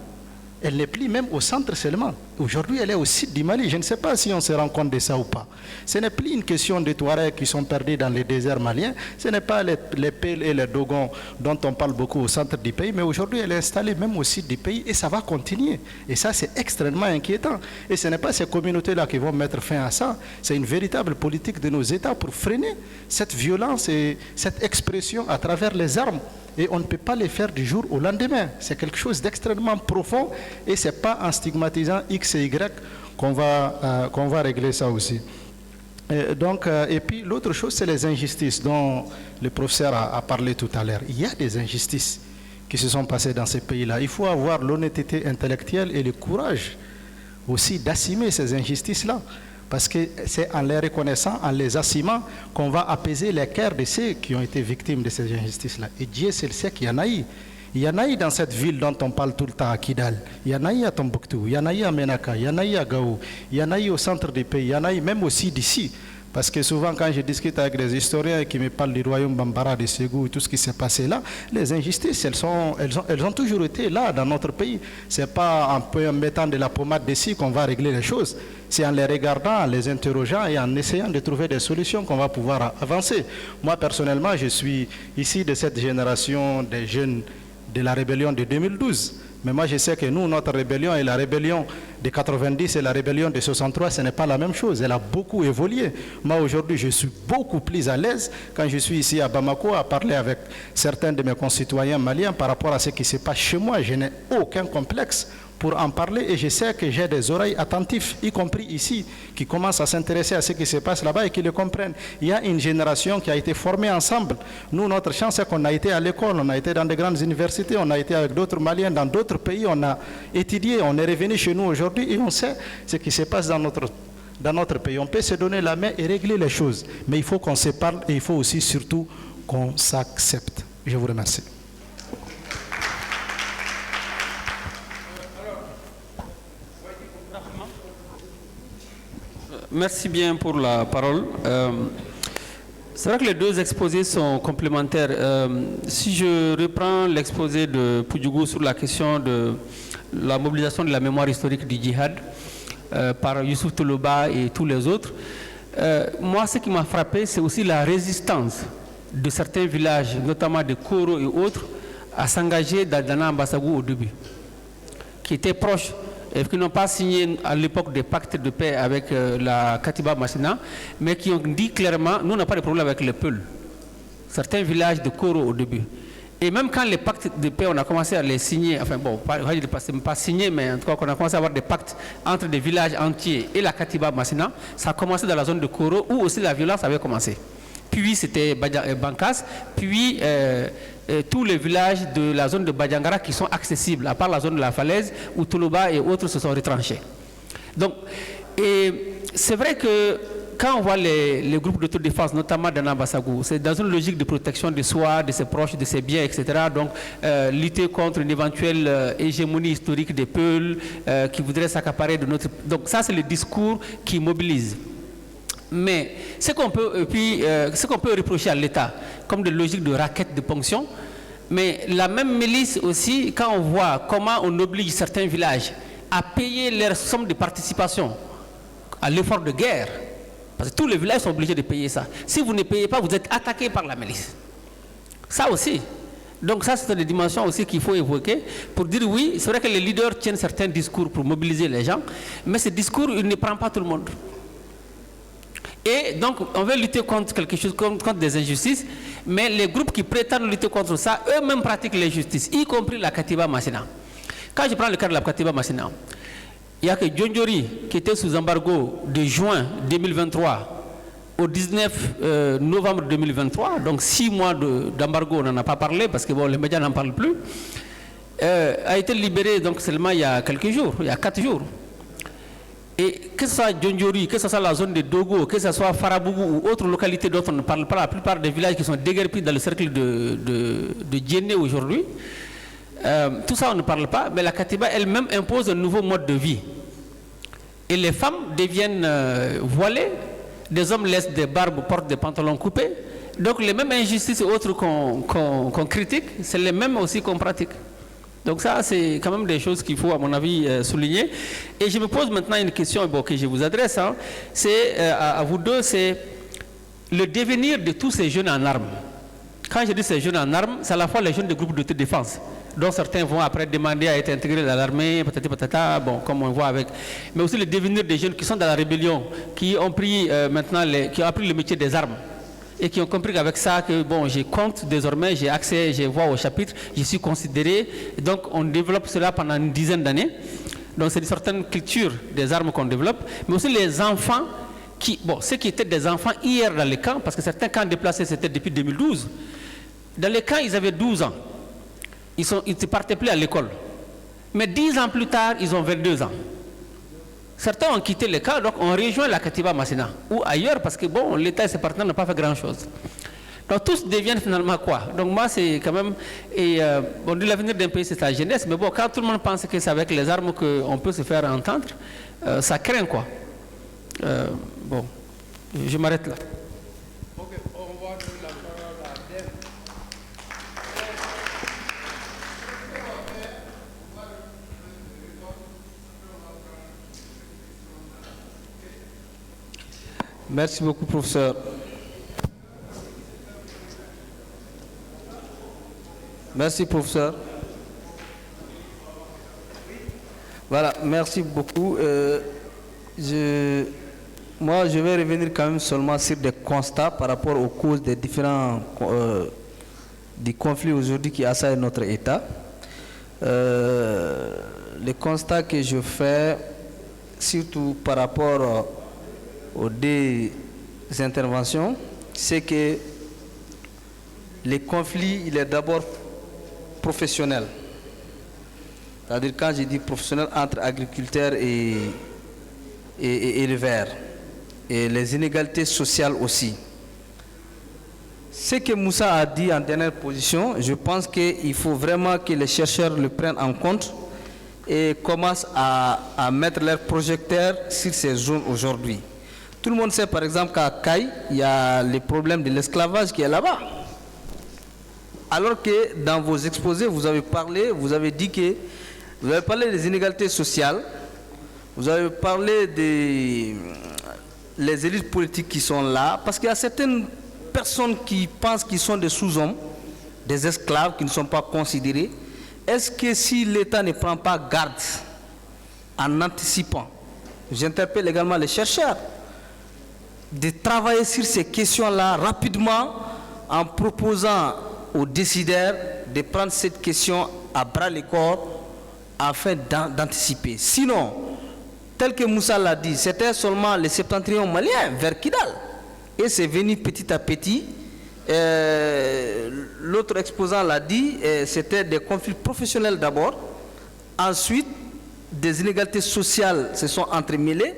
Elle n'est plus même au centre seulement. Aujourd'hui, elle est au sud du Mali. Je ne sais pas si on se rend compte de ça ou pas. Ce n'est plus une question de Touaregs qui sont perdus dans les déserts maliens. Ce n'est pas les Peuls et les Dogons dont on parle beaucoup au centre du pays. Mais aujourd'hui, elle est installée même au sud du pays et ça va continuer. Et ça, c'est extrêmement inquiétant. Et ce n'est pas ces communautés-là qui vont mettre fin à ça. C'est une véritable politique de nos États pour freiner cette violence et cette expression à travers les armes. Et on ne peut pas les faire du jour au lendemain. C'est quelque chose d'extrêmement profond et ce n'est pas en stigmatisant X et Y qu'on va régler ça aussi. Et puis l'autre chose, c'est les injustices dont le professeur a parlé tout à l'heure. Il y a des injustices qui se sont passées dans ces pays-là. Il faut avoir l'honnêteté intellectuelle et le courage aussi d'assumer ces injustices-là. Parce que c'est en les reconnaissant, en les assumant, qu'on va apaiser les cœurs de ceux qui ont été victimes de ces injustices-là. Et Dieu seul sait qu'il y en a eu. Il y en a eu dans cette ville dont on parle tout le temps, à Kidal. Il y en a eu à Tombouctou, il y en a eu à Menaka, il y en a eu à Gao, il y en a eu au centre du pays, il y en a eu même aussi d'ici. Parce que souvent, quand je discute avec des historiens qui me parlent du royaume Bambara, de Ségou et tout ce qui s'est passé là, les injustices, elles ont toujours été là dans notre pays. Ce n'est pas en mettant de la pommade dessus qu'on va régler les choses. C'est en les regardant, en les interrogeant et en essayant de trouver des solutions qu'on va pouvoir avancer. Moi, personnellement, je suis ici de cette génération des jeunes de la rébellion de 2012. Mais moi, je sais que nous, notre rébellion et la rébellion de 90 et la rébellion de 63, ce n'est pas la même chose. Elle a beaucoup évolué. Moi, aujourd'hui, je suis beaucoup plus à l'aise quand je suis ici à Bamako à parler avec certains de mes concitoyens maliens par rapport à ce qui se passe chez moi. Je n'ai aucun complexe pour en parler et je sais que j'ai des oreilles attentives, y compris ici, qui commencent à s'intéresser à ce qui se passe là-bas et qui le comprennent. Il y a une génération qui a été formée ensemble. Nous, notre chance, c'est qu'on a été à l'école, on a été dans de grandes universités, on a été avec d'autres Maliens dans d'autres pays, on a étudié, on est revenu chez nous aujourd'hui et on sait ce qui se passe dans notre pays. On peut se donner la main et régler les choses, mais il faut qu'on se parle et il faut aussi surtout qu'on s'accepte. Je vous remercie. Merci bien pour la parole. C'est vrai que les deux exposés sont complémentaires. Si je reprends l'exposé de Poudjougou sur la question de la mobilisation de la mémoire historique du djihad par Youssouf Toloba et tous les autres, moi ce qui m'a frappé, c'est aussi la résistance de certains villages, notamment de Koro et autres, à s'engager dans Dana Mbassagou au début, qui étaient proches et qui n'ont pas signé à l'époque des pactes de paix avec la Katiba Massina, mais qui ont dit clairement, nous n'avons pas de problème avec les Peuls. Certains villages de Koro au début. Et même quand les pactes de paix, on a commencé à les signer, enfin bon, pas signer, mais en tout cas, on a commencé à avoir des pactes entre des villages entiers et la Katiba Massina, ça a commencé dans la zone de Koro, où aussi la violence avait commencé. Puis c'était Bankas, puis tous les villages de la zone de Badjangara qui sont accessibles, à part la zone de la falaise où Toloba et autres se sont retranchés. Donc, c'est vrai que quand on voit les groupes d'autodéfense, notamment dans Nambassagou, c'est dans une logique de protection de soi, de ses proches, de ses biens, etc. Donc, lutter contre une éventuelle hégémonie historique des Peuls qui voudraient s'accaparer de notre... Donc ça, c'est le discours qui mobilise. Mais ce qu'on peut, reprocher à l'État, comme de logique de raquette, de ponction, mais la même milice aussi, quand on voit comment on oblige certains villages à payer leur somme de participation à l'effort de guerre, parce que tous les villages sont obligés de payer ça. Si vous ne payez pas, vous êtes attaqué par la milice. Ça aussi. Donc ça, c'est des dimensions aussi qu'il faut évoquer pour dire oui, c'est vrai que les leaders tiennent certains discours pour mobiliser les gens, mais ce discours, il ne prend pas tout le monde. Et donc, on veut lutter contre quelque chose, contre des injustices, mais les groupes qui prétendent lutter contre ça, eux-mêmes pratiquent l'injustice, y compris la Katiba Massina. Quand je prends le cas de la Katiba Massina, il n'y a que Djondjori qui était sous embargo de juin 2023 au 19 novembre 2023, donc 6 mois d'embargo, on n'en a pas parlé parce que bon, les médias n'en parlent plus, a été libéré donc seulement il y a quelques jours, il y a 4 jours. Et que ce soit Djondjori, que ce soit la zone de Dogo, que ce soit Farabougou ou autres localités dont on ne parle pas, la plupart des villages qui sont déguerpis dans le cercle de Djenné aujourd'hui, tout ça on ne parle pas, mais la Katiba elle-même impose un nouveau mode de vie. Et les femmes deviennent voilées, des hommes laissent des barbes, portent des pantalons coupés. Donc les mêmes injustices et autres qu'on critique, c'est les mêmes aussi qu'on pratique. Donc ça, c'est quand même des choses qu'il faut, à mon avis, souligner. Et je me pose maintenant une question que je vous adresse, hein, c'est à vous deux, c'est le devenir de tous ces jeunes en armes. Quand je dis ces jeunes en armes, c'est à la fois les jeunes des groupes d'autodéfense, dont certains vont après demander à être intégrés dans l'armée, patata, bon, comme on voit avec, mais aussi le devenir des jeunes qui sont dans la rébellion, qui ont pris qui ont appris le métier des armes. Et qui ont compris qu'avec ça, que bon, je compte désormais, j'ai accès, je vois au chapitre, je suis considéré. Et donc, on développe cela pendant une dizaine d'années. Donc, c'est une certaine culture des armes qu'on développe. Mais aussi les enfants, ceux qui étaient des enfants hier dans les camps, parce que certains camps déplacés, c'était depuis 2012. Dans les camps, ils avaient 12 ans. Ils ne partaient plus à l'école. Mais 10 ans plus tard, ils ont 22 ans. Certains ont quitté les camps, donc on rejoint la Katiba Massina, ou ailleurs, parce que bon, l'État et ses partenaires n'ont pas fait grand-chose. Donc tous deviennent finalement quoi? Donc moi, c'est quand même... on dit l'avenir d'un pays, c'est sa jeunesse, mais bon, quand tout le monde pense que c'est avec les armes qu'on peut se faire entendre, ça craint quoi. Bon, je m'arrête là. Merci beaucoup, professeur. Merci, professeur. Voilà, merci beaucoup. Moi, je vais revenir quand même seulement sur des constats par rapport aux causes des différents des conflits aujourd'hui qui assaillent notre État. Les constats que je fais, surtout par rapport aux deux interventions, c'est que les conflits, il est d'abord professionnel. C'est-à-dire, quand je dis professionnel, entre agriculteurs et éleveurs. Et les inégalités sociales aussi. Ce que Moussa a dit en dernière position, je pense qu'il faut vraiment que les chercheurs le prennent en compte et commencent à mettre leurs projecteurs sur ces zones aujourd'hui. Tout le monde sait par exemple qu'à Caille, il y a le problème de l'esclavage qui est là-bas. Alors que dans vos exposés, vous avez parlé des inégalités sociales, vous avez parlé des élites politiques qui sont là, parce qu'il y a certaines personnes qui pensent qu'ils sont des sous-hommes, des esclaves qui ne sont pas considérés. Est-ce que si l'État ne prend pas garde en anticipant, j'interpelle également les chercheurs, de travailler sur ces questions-là rapidement en proposant aux décideurs de prendre cette question à bras-le-corps afin d'anticiper. Sinon, tel que Moussa l'a dit, c'était seulement les septentrions maliens vers Kidal. Et c'est venu petit à petit. L'autre exposant l'a dit, c'était des conflits professionnels d'abord. Ensuite, des inégalités sociales se sont entremêlées.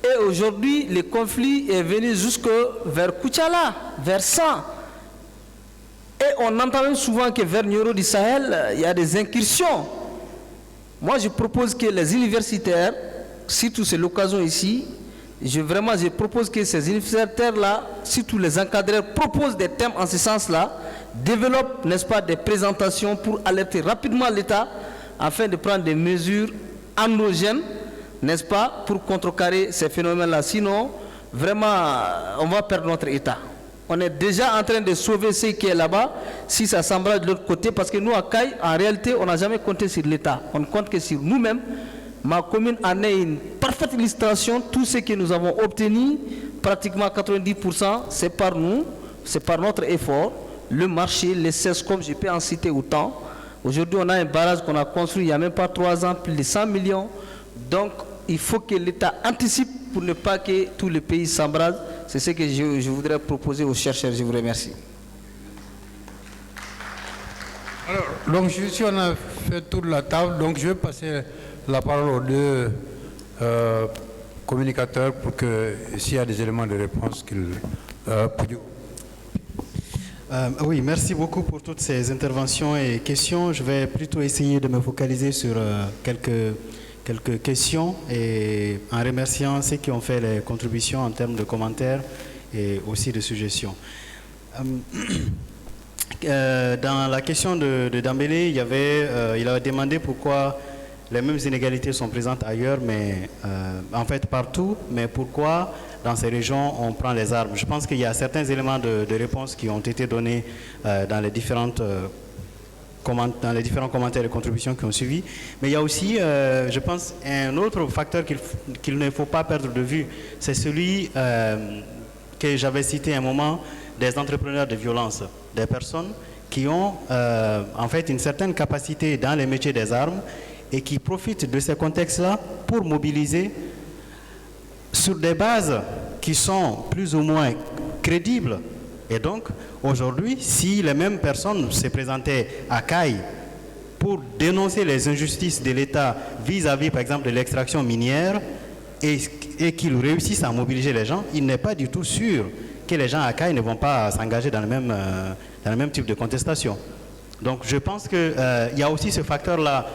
Et aujourd'hui, le conflit est venu jusque vers Koutchala, vers San. Et on entend même souvent que vers Nioro du Sahel, il y a des incursions. Moi, je propose que les universitaires, surtout c'est l'occasion ici, je propose que ces universitaires-là, surtout les encadreurs, proposent des thèmes en ce sens-là, développent, n'est-ce pas, des présentations pour alerter rapidement l'État afin de prendre des mesures endogènes, n'est-ce pas, pour contrecarrer ces phénomènes-là. Sinon, vraiment, on va perdre notre État. On est déjà en train de sauver ce qui est là-bas, si ça s'embrasse de l'autre côté, parce que nous, à Caille, en réalité, on n'a jamais compté sur l'État. On ne compte que sur nous-mêmes. Ma commune en est une parfaite illustration. Tout ce que nous avons obtenu, pratiquement 90%, c'est par nous, c'est par notre effort. Le marché, les CES, comme je peux en citer autant. Aujourd'hui, on a un barrage qu'on a construit il n'y a même pas 3 ans, plus de 100 millions. Donc, il faut que l'État anticipe pour ne pas que tout le pays s'embrase. C'est ce que je voudrais proposer aux chercheurs. Je vous remercie. Alors, donc, si on a fait toute la table, donc je vais passer la parole aux deux communicateurs pour que, s'il y a des éléments de réponse, qu'ils... Oui, merci beaucoup pour toutes ces interventions et questions. Je vais plutôt essayer de me focaliser sur quelques questions et en remerciant ceux qui ont fait les contributions en termes de commentaires et aussi de suggestions. Dans la question de Dambélé, il avait demandé pourquoi les mêmes inégalités sont présentes ailleurs, mais en fait partout, mais pourquoi dans ces régions on prend les armes. Je pense qu'il y a certains éléments de réponse qui ont été donnés dans les différents commentaires et contributions qui ont suivi. Mais il y a aussi, je pense, un autre facteur qu'il ne faut pas perdre de vue, c'est celui que j'avais cité à un moment, des entrepreneurs de violence, des personnes qui ont en fait une certaine capacité dans les métiers des armes et qui profitent de ces contextes-là pour mobiliser sur des bases qui sont plus ou moins crédibles. Et donc, aujourd'hui, si les mêmes personnes se présentaient à Caille pour dénoncer les injustices de l'État vis-à-vis, par exemple, de l'extraction minière et qu'ils réussissent à mobiliser les gens, il n'est pas du tout sûr que les gens à Caille ne vont pas s'engager dans le même type de contestation. Donc, je pense qu'il y a aussi ce facteur-là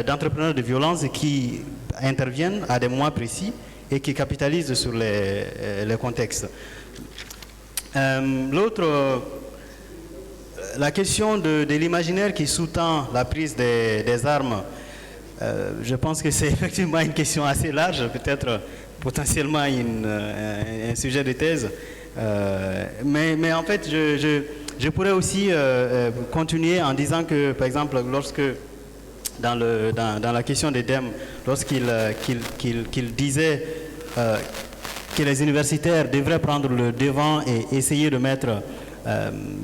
d'entrepreneurs de violence qui interviennent à des moments précis et qui capitalisent sur les contextes. L'autre, la question de l'imaginaire qui sous-tend la prise des armes, je pense que c'est effectivement une question assez large, peut-être potentiellement un sujet de thèse. Mais en fait, je pourrais aussi continuer en disant que, par exemple, lorsque dans la question des DEM, lorsqu'il disait que les universitaires devraient prendre le devant et essayer de mettre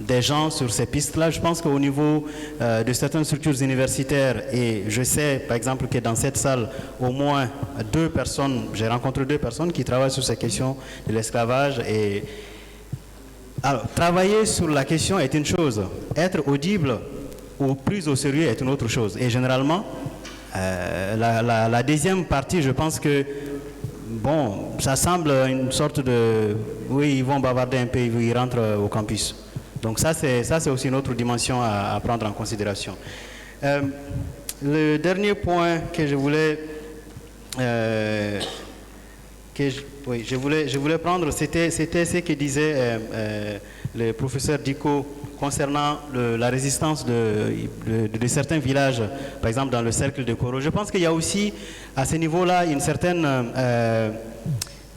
des gens sur ces pistes-là, je pense qu'au niveau de certaines structures universitaires, et je sais par exemple que dans cette salle, au moins 2 personnes, j'ai rencontré 2 personnes qui travaillent sur ces questions de l'esclavage. Alors, travailler sur la question est une chose, être audible ou prise au sérieux est une autre chose. Et généralement, la deuxième partie, je pense que, bon, ça semble une sorte de... Oui, ils vont bavarder un peu, ils rentrent au campus. Donc ça, c'est aussi une autre dimension à prendre en considération. Le dernier point que je voulais... je voulais prendre, c'était ce que disait le professeur Diko concernant la résistance de certains villages, par exemple dans le cercle de Koro. Je pense qu'il y a aussi à ce niveau-là une certaine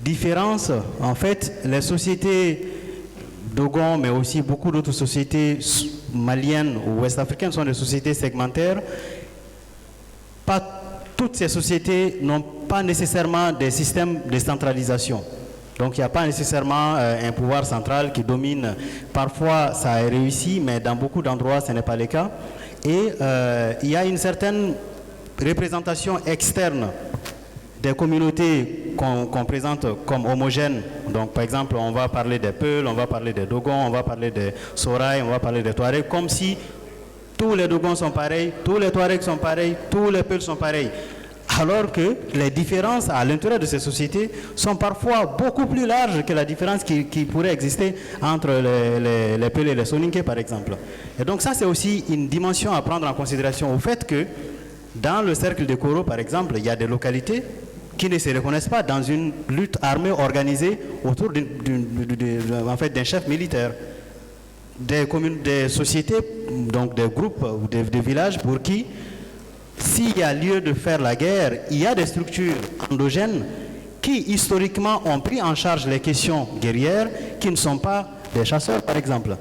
différence. En fait, les sociétés Dogon, mais aussi beaucoup d'autres sociétés maliennes ou ouest-africaines sont des sociétés segmentaires. Pas toutes ces sociétés n'ont pas nécessairement des systèmes de centralisation. Donc il n'y a pas nécessairement un pouvoir central qui domine. Parfois ça a réussi, mais dans beaucoup d'endroits ce n'est pas le cas. Et il y a une certaine représentation externe des communautés qu'on présente comme homogènes. Donc par exemple on va parler des Peuls, on va parler des Dogons, on va parler des Soraï, on va parler des Touaregs, comme si tous les Dogons sont pareils, tous les Touaregs sont pareils, tous les Peuls sont pareils. Alors que les différences à l'intérieur de ces sociétés sont parfois beaucoup plus larges que la différence qui pourrait exister entre les Peuls et les Soninké, par exemple. Et donc ça, c'est aussi une dimension à prendre en considération au fait que dans le cercle de Koro, par exemple, il y a des localités qui ne se reconnaissent pas dans une lutte armée organisée autour d'un chef militaire. Des sociétés, donc des groupes ou des villages pour qui, s'il y a lieu de faire la guerre, il y a des structures endogènes qui historiquement ont pris en charge les questions guerrières, qui ne sont pas des chasseurs par exemple.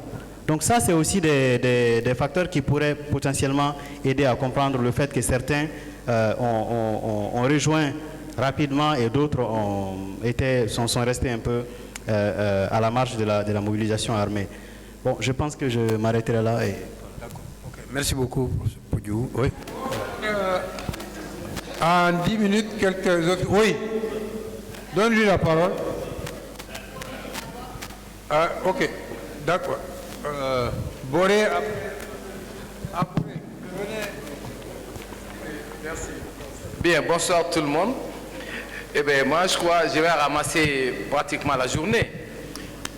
Donc ça c'est aussi des facteurs qui pourraient potentiellement aider à comprendre le fait que certains ont rejoint rapidement et d'autres sont restés un peu à la marge de la mobilisation armée. Bon, je pense que je m'arrêterai là. D'accord. Okay. Merci beaucoup, pour Diou. Oui. En 10 minutes, quelques autres. Oui. Donne-lui la parole. Ok. D'accord. Boré. Merci. Bien, bonsoir tout le monde. Eh bien, moi, je crois que je vais ramasser pratiquement la journée.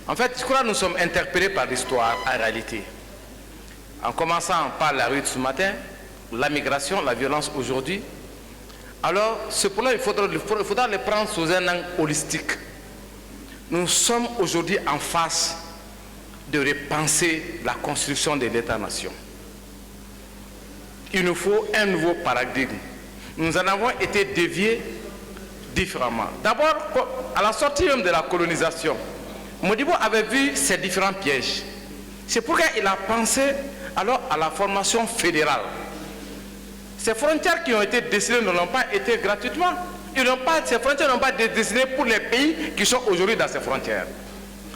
En fait, je crois que nous sommes interpellés par l'histoire en réalité. En commençant par la rue de ce matin, la migration, la violence aujourd'hui. Alors, ce problème, il faudra le prendre sous un angle holistique. Nous sommes aujourd'hui en phase de repenser la construction de l'État-nation. Il nous faut un nouveau paradigme. Nous en avons été déviés différemment. D'abord, à la sortie même de la colonisation, Modibo avait vu ces différents pièges. C'est pourquoi il a pensé alors à la formation fédérale. Ces frontières qui ont été dessinées ne l'ont pas été gratuitement. Ces frontières n'ont pas été dessinées pour les pays qui sont aujourd'hui dans ces frontières.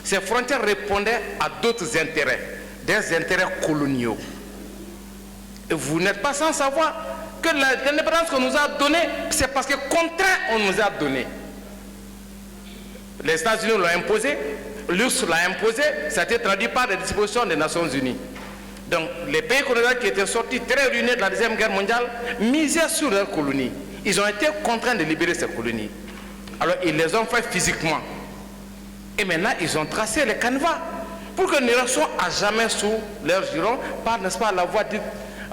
Ces frontières répondaient à d'autres intérêts, des intérêts coloniaux. Et vous n'êtes pas sans savoir que l'indépendance qu'on nous a donnée, c'est parce que contraint on nous a donné. Les États-Unis l'ont imposé, l'URSS l'a imposé, ça a été traduit par les dispositions des Nations Unies. Donc les pays coloniaux qui étaient sortis très ruinés de la Deuxième Guerre mondiale misaient sur leurs colonies. Ils ont été contraints de libérer ces colonies. Alors ils les ont fait physiquement. Et maintenant ils ont tracé les canevas pour que nous restions à jamais sous leur giron par, n'est-ce pas, la voie dite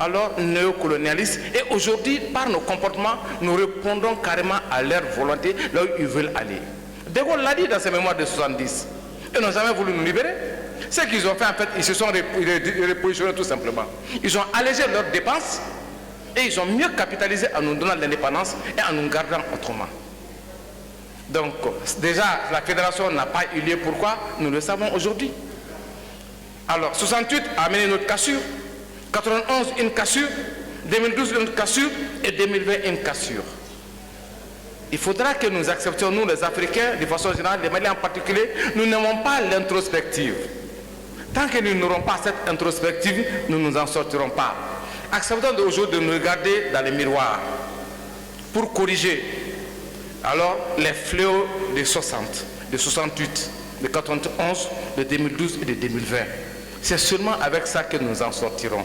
alors néocolonialiste. Et aujourd'hui, par nos comportements, nous répondons carrément à leur volonté, là où ils veulent aller. De Gaulle l'a dit dans ses mémoires de 70. Ils n'ont jamais voulu nous libérer. Ce qu'ils ont fait, en fait, ils se sont repositionnés tout simplement. Ils ont allégé leurs dépenses et ils ont mieux capitalisé en nous donnant l'indépendance et en nous gardant autrement. Donc, déjà, la fédération n'a pas eu lieu. Pourquoi? Nous le savons aujourd'hui. Alors, 68 a amené notre cassure, 91 une cassure, 2012 une cassure et 2020 une cassure. Il faudra que nous acceptions, nous les Africains, de façon générale, les Maliens en particulier, nous n'avons pas l'introspective. Tant que nous n'aurons pas cette introspective, nous ne nous en sortirons pas. Acceptons aujourd'hui de nous regarder dans les miroirs pour corriger alors les fléaux de 60, de 68, de 91, de 2012 et de 2020. C'est seulement avec ça que nous en sortirons.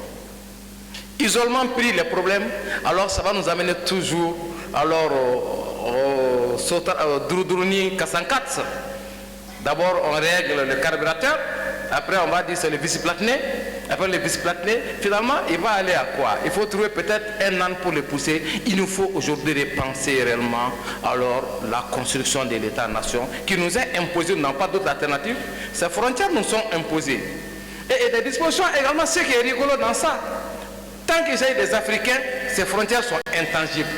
Isolement pris les problèmes, alors ça va nous amener toujours alors au Douroudouni Kassankats. D'abord on règle le carburateur, après on va dire c'est le vice-platiné, après le vice-platiné, finalement il va aller à quoi? Il faut trouver peut-être un an pour le pousser. Il nous faut aujourd'hui repenser réellement alors la construction de l'État-nation qui nous est imposée, nous n'avons pas d'autre alternative. Ces frontières nous sont imposées. Et des dispositions également, ce qui est rigolo dans ça, tant qu'il s'agit des Africains, ces frontières sont intangibles.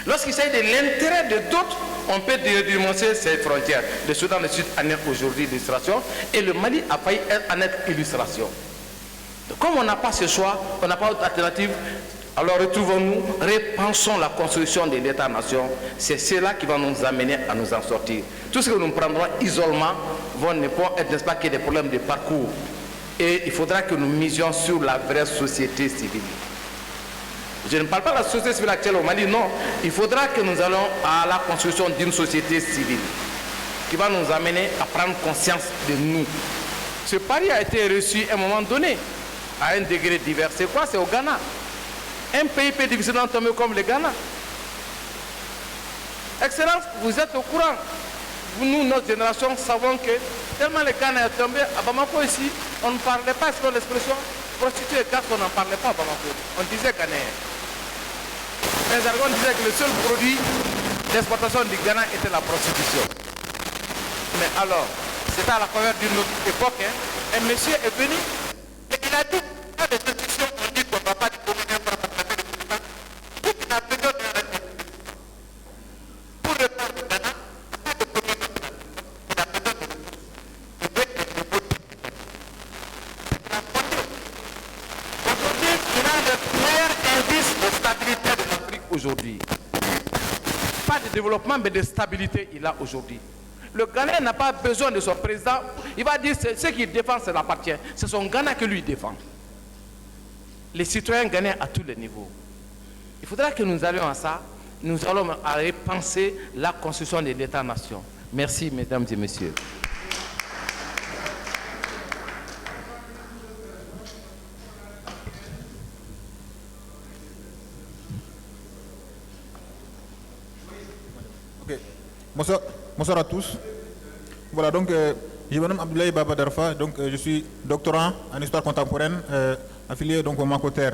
Lorsqu'il s'agit de l'intérêt de d'autres, on peut dénoncer ces frontières. Le Soudan du Sud en est aujourd'hui l'illustration et le Mali a failli en être illustration. Donc, comme on n'a pas ce choix, on n'a pas d'autre alternative, alors retrouvons-nous, repensons la construction de l'État-nation. C'est cela qui va nous amener à nous en sortir. Tout ce que nous prendrons isolement ne vont être, n'est-ce pas, que des problèmes de parcours. Et il faudra que nous misions sur la vraie société civile. Je ne parle pas de la société civile actuelle au Mali, non. Il faudra que nous allons à la construction d'une société civile qui va nous amener à prendre conscience de nous. Ce pari a été reçu à un moment donné, à un degré divers. C'est quoi? C'est au Ghana. Un pays peut difficilement tomber comme le Ghana. Excellence, vous êtes au courant. Nous, notre génération, savons que tellement le Ghana est tombé, à Bamako ici, on ne parlait pas, selon l'expression, prostituée et garce, on n'en parlait pas à Bamako. On disait Ghanéen. Les Argonnes disaient que le seul produit l'exportation du Ghana était la prostitution. Mais alors, c'était à la faveur d'une autre époque, un monsieur est venu et il a dit, dans les institutions, on dit qu'on ne va pas du communisme pour rattraper le président, il a besoin de répondre. Pour répondre au Ghana, pas de communisme, il a besoin de Aujourd'hui, il a le meilleur indice de stabilité de l'Afrique aujourd'hui. Pas de développement, mais de stabilité, il a aujourd'hui. Le Ghana n'a pas besoin de son président. Il va dire que ce qu'il défend, ça l'appartient. C'est son Ghana que lui défend. Les citoyens ghanéens à tous les niveaux. Il faudra que nous allions à ça. Nous allons aller penser la construction de l'État-nation. Merci, mesdames et messieurs. Okay. Bonsoir à tous. Voilà, donc je me nomme Abdoulaye Baba Darfa, donc je suis doctorant en histoire contemporaine affilié donc au Mancoter.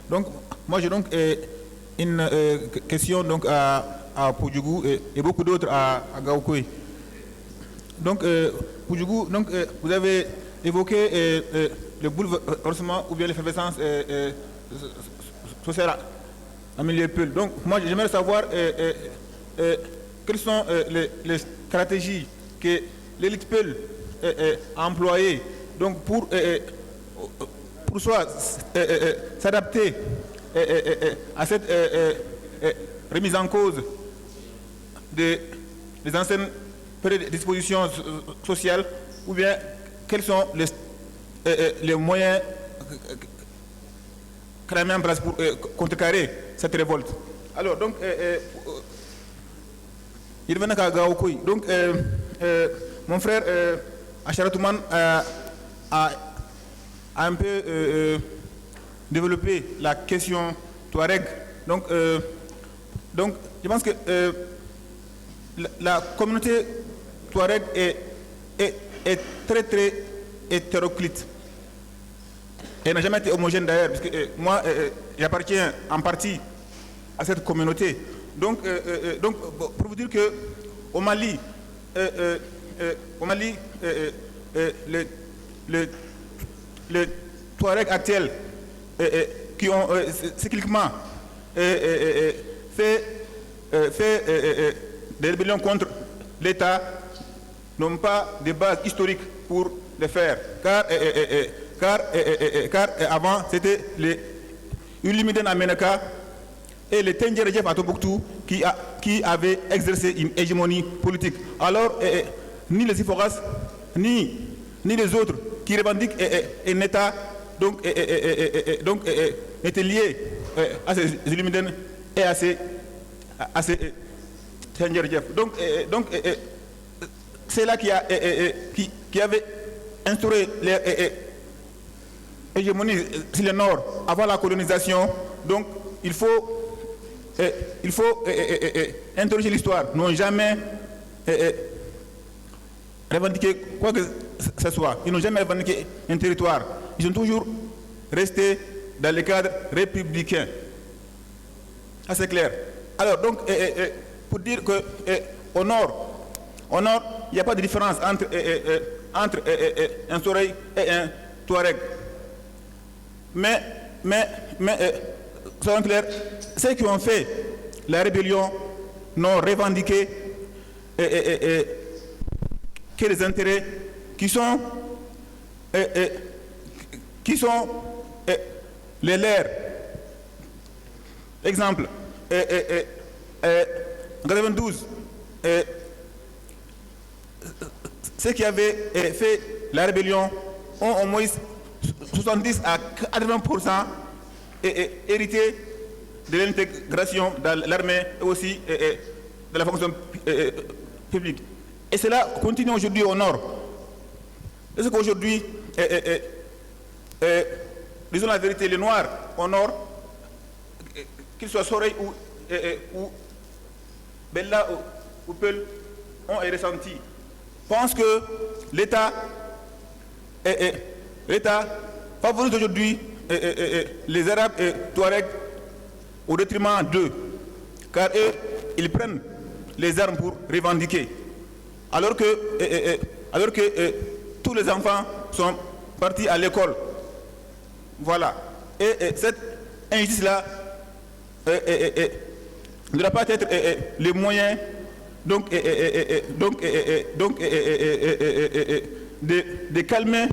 Donc moi j'ai donc une question donc à Poudjougou et beaucoup d'autres à Gaoukoui. Donc Poudjougou, donc vous avez évoqué le bouleversement ou bien l'effervescence sociale en milieu Peul. Donc moi j'aimerais savoir quelles sont les stratégies que l'élite Peul a employées donc pour soit s'adapter à cette remise en cause des anciennes dispositions sociales, ou bien quels sont les moyens cramés en place pour contrecarrer cette révolte. Alors donc il venait à Gaoukoui. Donc, mon frère Acharatouman a un peu développé la question Touareg. Donc, je pense que la communauté Touareg est très très hétéroclite. Elle n'a jamais été homogène d'ailleurs, parce que moi, j'appartiens en partie à cette communauté. Donc, pour vous dire que au Mali, le Touareg actuel qui ont cycliquement fait des rébellions contre l'État n'ont pas de base historique pour le faire, car avant c'était les Ulimiden Amenaka et le Tendjerejef à Tombouctou qui avaient exercé une hégémonie politique. Alors, ni les Iforas, ni les autres qui revendiquent un État donc étaient liés à ces Illuminés et à ces Tendjerejef. Donc c'est là qui avait instauré l'hégémonie sur le Nord avant la colonisation. Donc, il faut interroger l'histoire. Ils n'ont jamais revendiqué quoi que ce soit. Ils n'ont jamais revendiqué un territoire. Ils sont toujours restés dans le cadre républicain. Ah, c'est clair. Alors, donc, pour dire qu'au nord, il n'y a pas de différence entre un Soreil et un Touareg. Mais soyons clairs, ceux qui ont fait la rébellion n'ont revendiqué que les intérêts qui sont les leurs. Exemple, en 92, ceux qui avaient fait la rébellion ont au moins 70 à 80% hérité de l'intégration dans l'armée et aussi de la fonction publique. Et cela continue aujourd'hui au nord. Est-ce qu'aujourd'hui, disons la vérité, les Noirs au nord, qu'ils soient Soreil ou Bella ou Peul, ont ressenti, pensent que l'État favorise aujourd'hui les Arabes et Touaregs au détriment d'eux, car eux, ils prennent les armes pour revendiquer. Alors que tous les enfants sont partis à l'école. Voilà. Et cette injustice-là ne doit pas être les moyens de calmer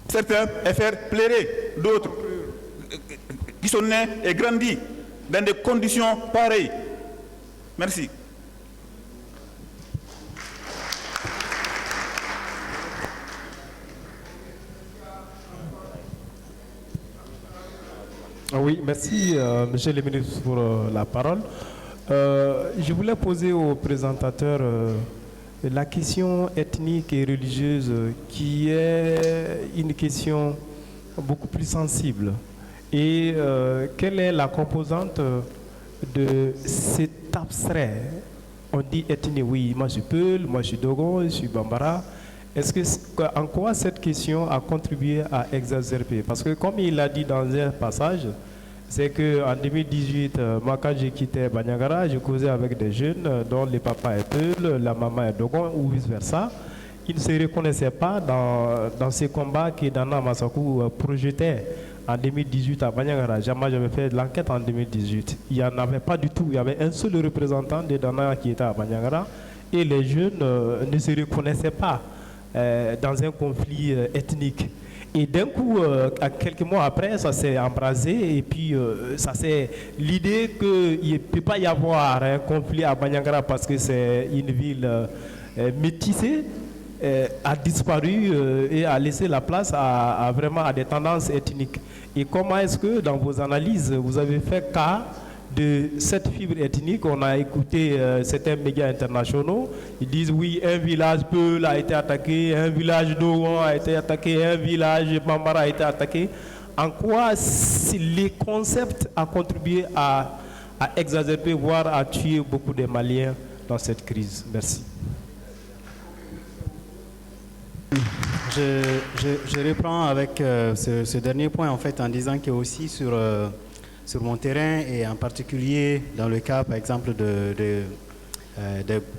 certains et faire pleurer d'autres qui sont nés et grandis dans des conditions pareilles. Merci. Oui, merci, Monsieur le ministre, pour la parole. Je voulais poser au présentateur la question ethnique et religieuse, qui est une question beaucoup plus sensible. Et quelle est la composante de cet abstrait? On dit ethnie, oui, moi je suis Peul, moi je suis Dogon, je suis Bambara. En quoi cette question a contribué à exacerber? Parce que comme il l'a dit dans un passage, c'est qu'en 2018, moi quand j'ai quitté Bandiagara, je causais avec des jeunes dont le papa est Peul, la maman est Dogon ou vice-versa. Ils ne se reconnaissaient pas dans ces combats que Dana Massakou projetait en 2018 à Bandiagara. J'avais fait l'enquête en 2018. Il n'y en avait pas du tout. Il y avait un seul représentant de Dana qui était à Bandiagara et les jeunes ne se reconnaissaient pas dans un conflit ethnique. Et d'un coup, quelques mois après, ça s'est embrasé et puis ça c'est l'idée qu'il ne peut pas y avoir un conflit à Bandiagara parce que c'est une ville métissée, a disparu et a laissé la place à vraiment à des tendances ethniques. Et comment est-ce que dans vos analyses, vous avez fait cas de cette fibre ethnique? On a écouté certains médias internationaux, ils disent oui, un village Peul a été attaqué, un village Dogon a été attaqué, un village Bambara a été attaqué. En quoi les concepts ont contribué à exacerber, voire à tuer beaucoup de Maliens dans cette crise? Merci. Je reprends avec ce dernier point en fait en disant que aussi sur mon terrain et en particulier dans le cas par exemple de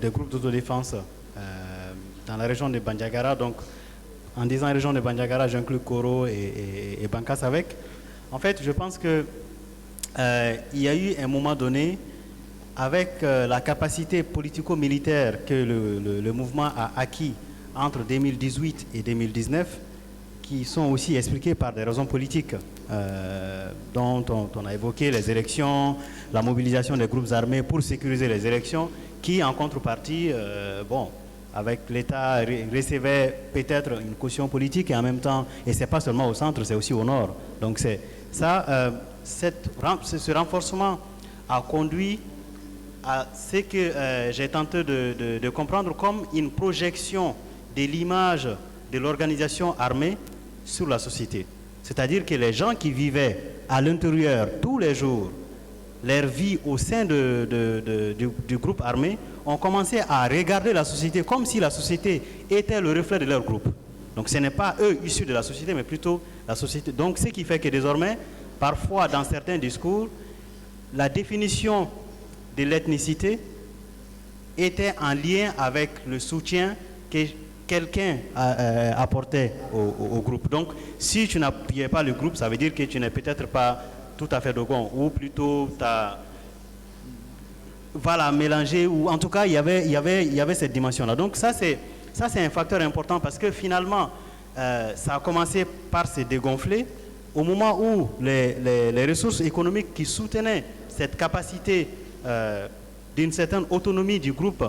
groupes d'autodéfense dans la région de Bandiagara, donc en disant région de Bandiagara j'inclus Koro et Bankas avec. En fait je pense que il y a eu un moment donné avec la capacité politico-militaire que le mouvement a acquis entre 2018 et 2019, qui sont aussi expliquées par des raisons politiques dont on a évoqué les élections, la mobilisation des groupes armés pour sécuriser les élections, qui en contrepartie, avec l'État recevait peut-être une caution politique et en même temps, et c'est pas seulement au centre, c'est aussi au nord. Donc c'est ça, ce renforcement a conduit à ce que j'ai tenté de comprendre comme une projection de l'image de l'organisation armée sur la société. C'est-à-dire que les gens qui vivaient à l'intérieur tous les jours, leur vie au sein du groupe armé, ont commencé à regarder la société comme si la société était le reflet de leur groupe. Donc ce n'est pas eux issus de la société, mais plutôt la société. Donc ce qui fait que désormais, parfois dans certains discours, la définition de l'ethnicité était en lien avec le soutien que quelqu'un apportait au groupe. Donc, si tu n'appuyais pas le groupe, ça veut dire que tu n'es peut-être pas tout à fait Dogon, ou plutôt tu as mélangé, ou en tout cas, il y avait cette dimension-là. Donc, ça, c'est un facteur important parce que finalement, ça a commencé par se dégonfler au moment où les ressources économiques qui soutenaient cette capacité d'une certaine autonomie du groupe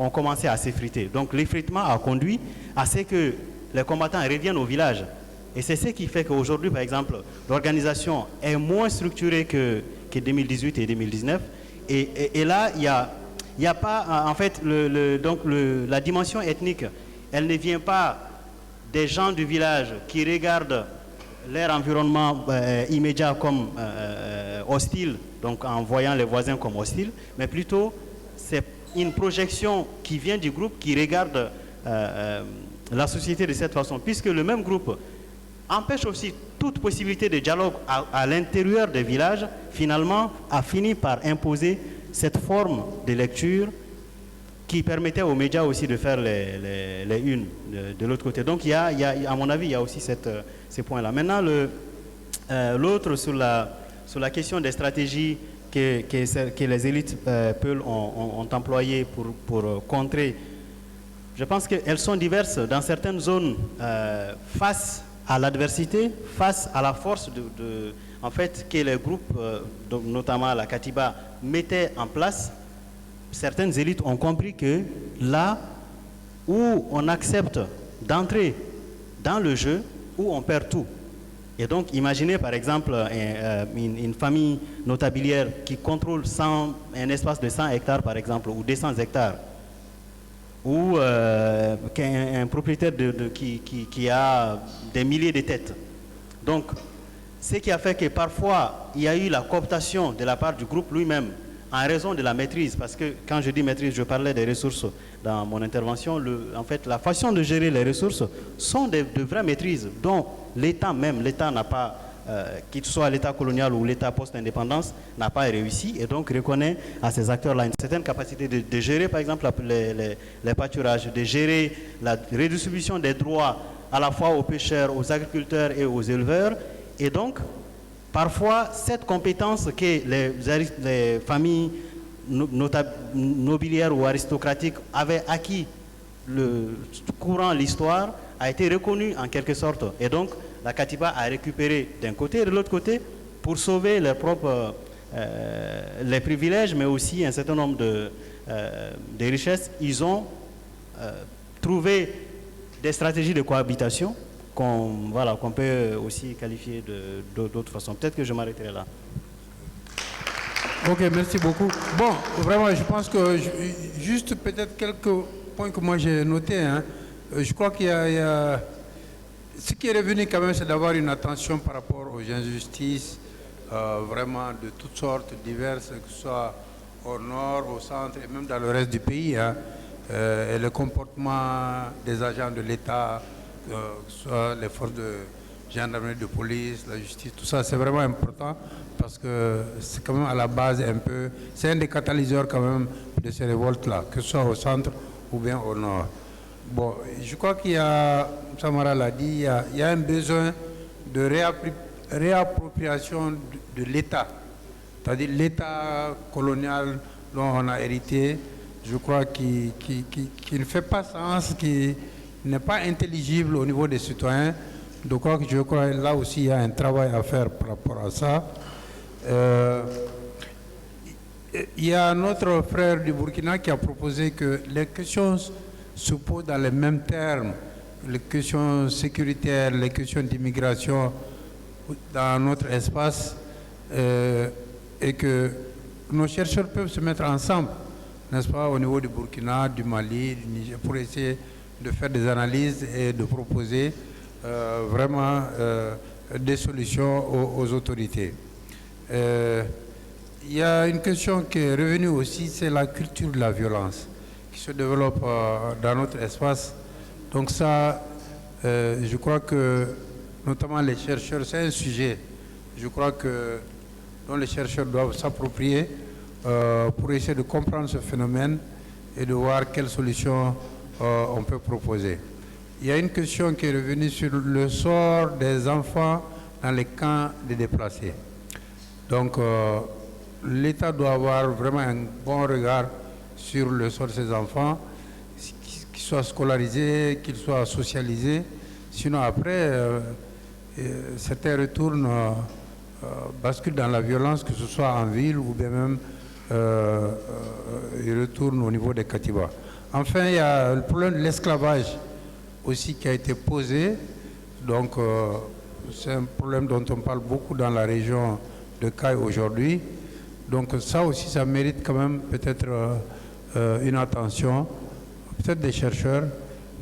ont commencé à s'effriter. Donc l'effritement a conduit à ce que les combattants reviennent au village. Et c'est ce qui fait qu'aujourd'hui, par exemple, l'organisation est moins structurée que 2018 et 2019. Et là, il n'y a pas, en fait, la dimension ethnique, elle ne vient pas des gens du village qui regardent leur environnement immédiat comme hostile, donc en voyant les voisins comme hostiles, mais plutôt c'est une projection qui vient du groupe qui regarde la société de cette façon, puisque le même groupe empêche aussi toute possibilité de dialogue à l'intérieur des villages, finalement a fini par imposer cette forme de lecture qui permettait aux médias aussi de faire les unes de l'autre côté. Donc, à mon avis, il y a aussi ces points-là. Maintenant, l'autre sur la question des stratégies que les élites Peul ont employées pour contrer, je pense qu'elles sont diverses. Dans certaines zones, face à l'adversité, face à la force en fait, que les groupes, donc notamment la Katiba, mettaient en place, certaines élites ont compris que là où on accepte d'entrer dans le jeu, où on perd tout. Et donc, imaginez par exemple une famille notabilière qui contrôle un espace de 100 hectares par exemple, ou 200 hectares, ou un propriétaire qui a des milliers de têtes. Donc, ce qui a fait que parfois, il y a eu la cooptation de la part du groupe lui-même, en raison de la maîtrise, parce que quand je dis maîtrise, je parlais des ressources dans mon intervention. En fait, la façon de gérer les ressources sont de vraies maîtrises, dont l'État n'a pas, qu'il soit l'État colonial ou l'État post-indépendance, n'a pas réussi, et donc reconnaît à ces acteurs-là une certaine capacité de gérer, par exemple, les pâturages, de gérer la redistribution des droits à la fois aux pêcheurs, aux agriculteurs et aux éleveurs, et donc parfois, cette compétence que les familles nobiliaires ou aristocratiques avaient acquis courant l'histoire a été reconnue en quelque sorte. Et donc, la Katiba a récupéré d'un côté et de l'autre côté pour sauver leurs propres les privilèges, mais aussi un certain nombre de richesses. Ils ont trouvé des stratégies de cohabitation qu'on peut aussi qualifier d'autres façons. Peut-être que je m'arrêterai là. Ok, merci beaucoup. Bon, vraiment, je pense que juste peut-être quelques points que moi j'ai notés. Hein. Je crois qu'il y a... Ce qui est revenu quand même, c'est d'avoir une attention par rapport aux injustices, vraiment de toutes sortes, diverses, que ce soit au nord, au centre et même dans le reste du pays. Hein. Et le comportement des agents de l'État, que ce soit les forces de gendarmerie, de police, la justice, tout ça, c'est vraiment important parce que c'est quand même à la base un peu, c'est un des catalyseurs quand même de ces révoltes-là, que ce soit au centre ou bien au nord. Bon, je crois qu'il y a, Samara l'a dit, il y a un besoin de réappropriation de l'État, c'est-à-dire l'État colonial dont on a hérité, je crois qui ne fait pas sens, qui n'est pas intelligible au niveau des citoyens. Donc je crois que là aussi il y a un travail à faire par rapport à ça. Il y a notre frère du Burkina qui a proposé que les questions se posent dans les mêmes termes, les questions sécuritaires, les questions d'immigration dans notre espace, et que nos chercheurs peuvent se mettre ensemble, n'est-ce pas, au niveau du Burkina, du Mali, du Niger, pour essayer de faire des analyses et de proposer vraiment des solutions aux autorités. Il y a une question qui est revenue aussi, c'est la culture de la violence qui se développe dans notre espace. Donc ça, je crois que notamment les chercheurs, c'est un sujet, je crois que dont les chercheurs doivent s'approprier pour essayer de comprendre ce phénomène et de voir quelles solutions on peut proposer. Il y a une question qui est revenue sur le sort des enfants dans les camps de déplacés. Donc, l'État doit avoir vraiment un bon regard sur le sort de ces enfants, qu'ils soient scolarisés, qu'ils soient socialisés. Sinon, après, certains retournent, basculent dans la violence, que ce soit en ville ou bien même ils retournent au niveau des Katibas. Enfin, il y a le problème de l'esclavage aussi qui a été posé. Donc, c'est un problème dont on parle beaucoup dans la région de Caille aujourd'hui. Donc, ça aussi, ça mérite quand même peut-être une attention, peut-être des chercheurs,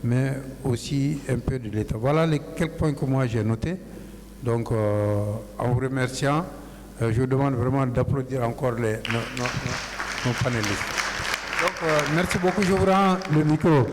mais aussi un peu de l'État. Voilà les quelques points que moi j'ai notés. Donc, en vous remerciant, je vous demande vraiment d'applaudir encore nos panélistes. Donc, merci beaucoup. Je vous rends le micro.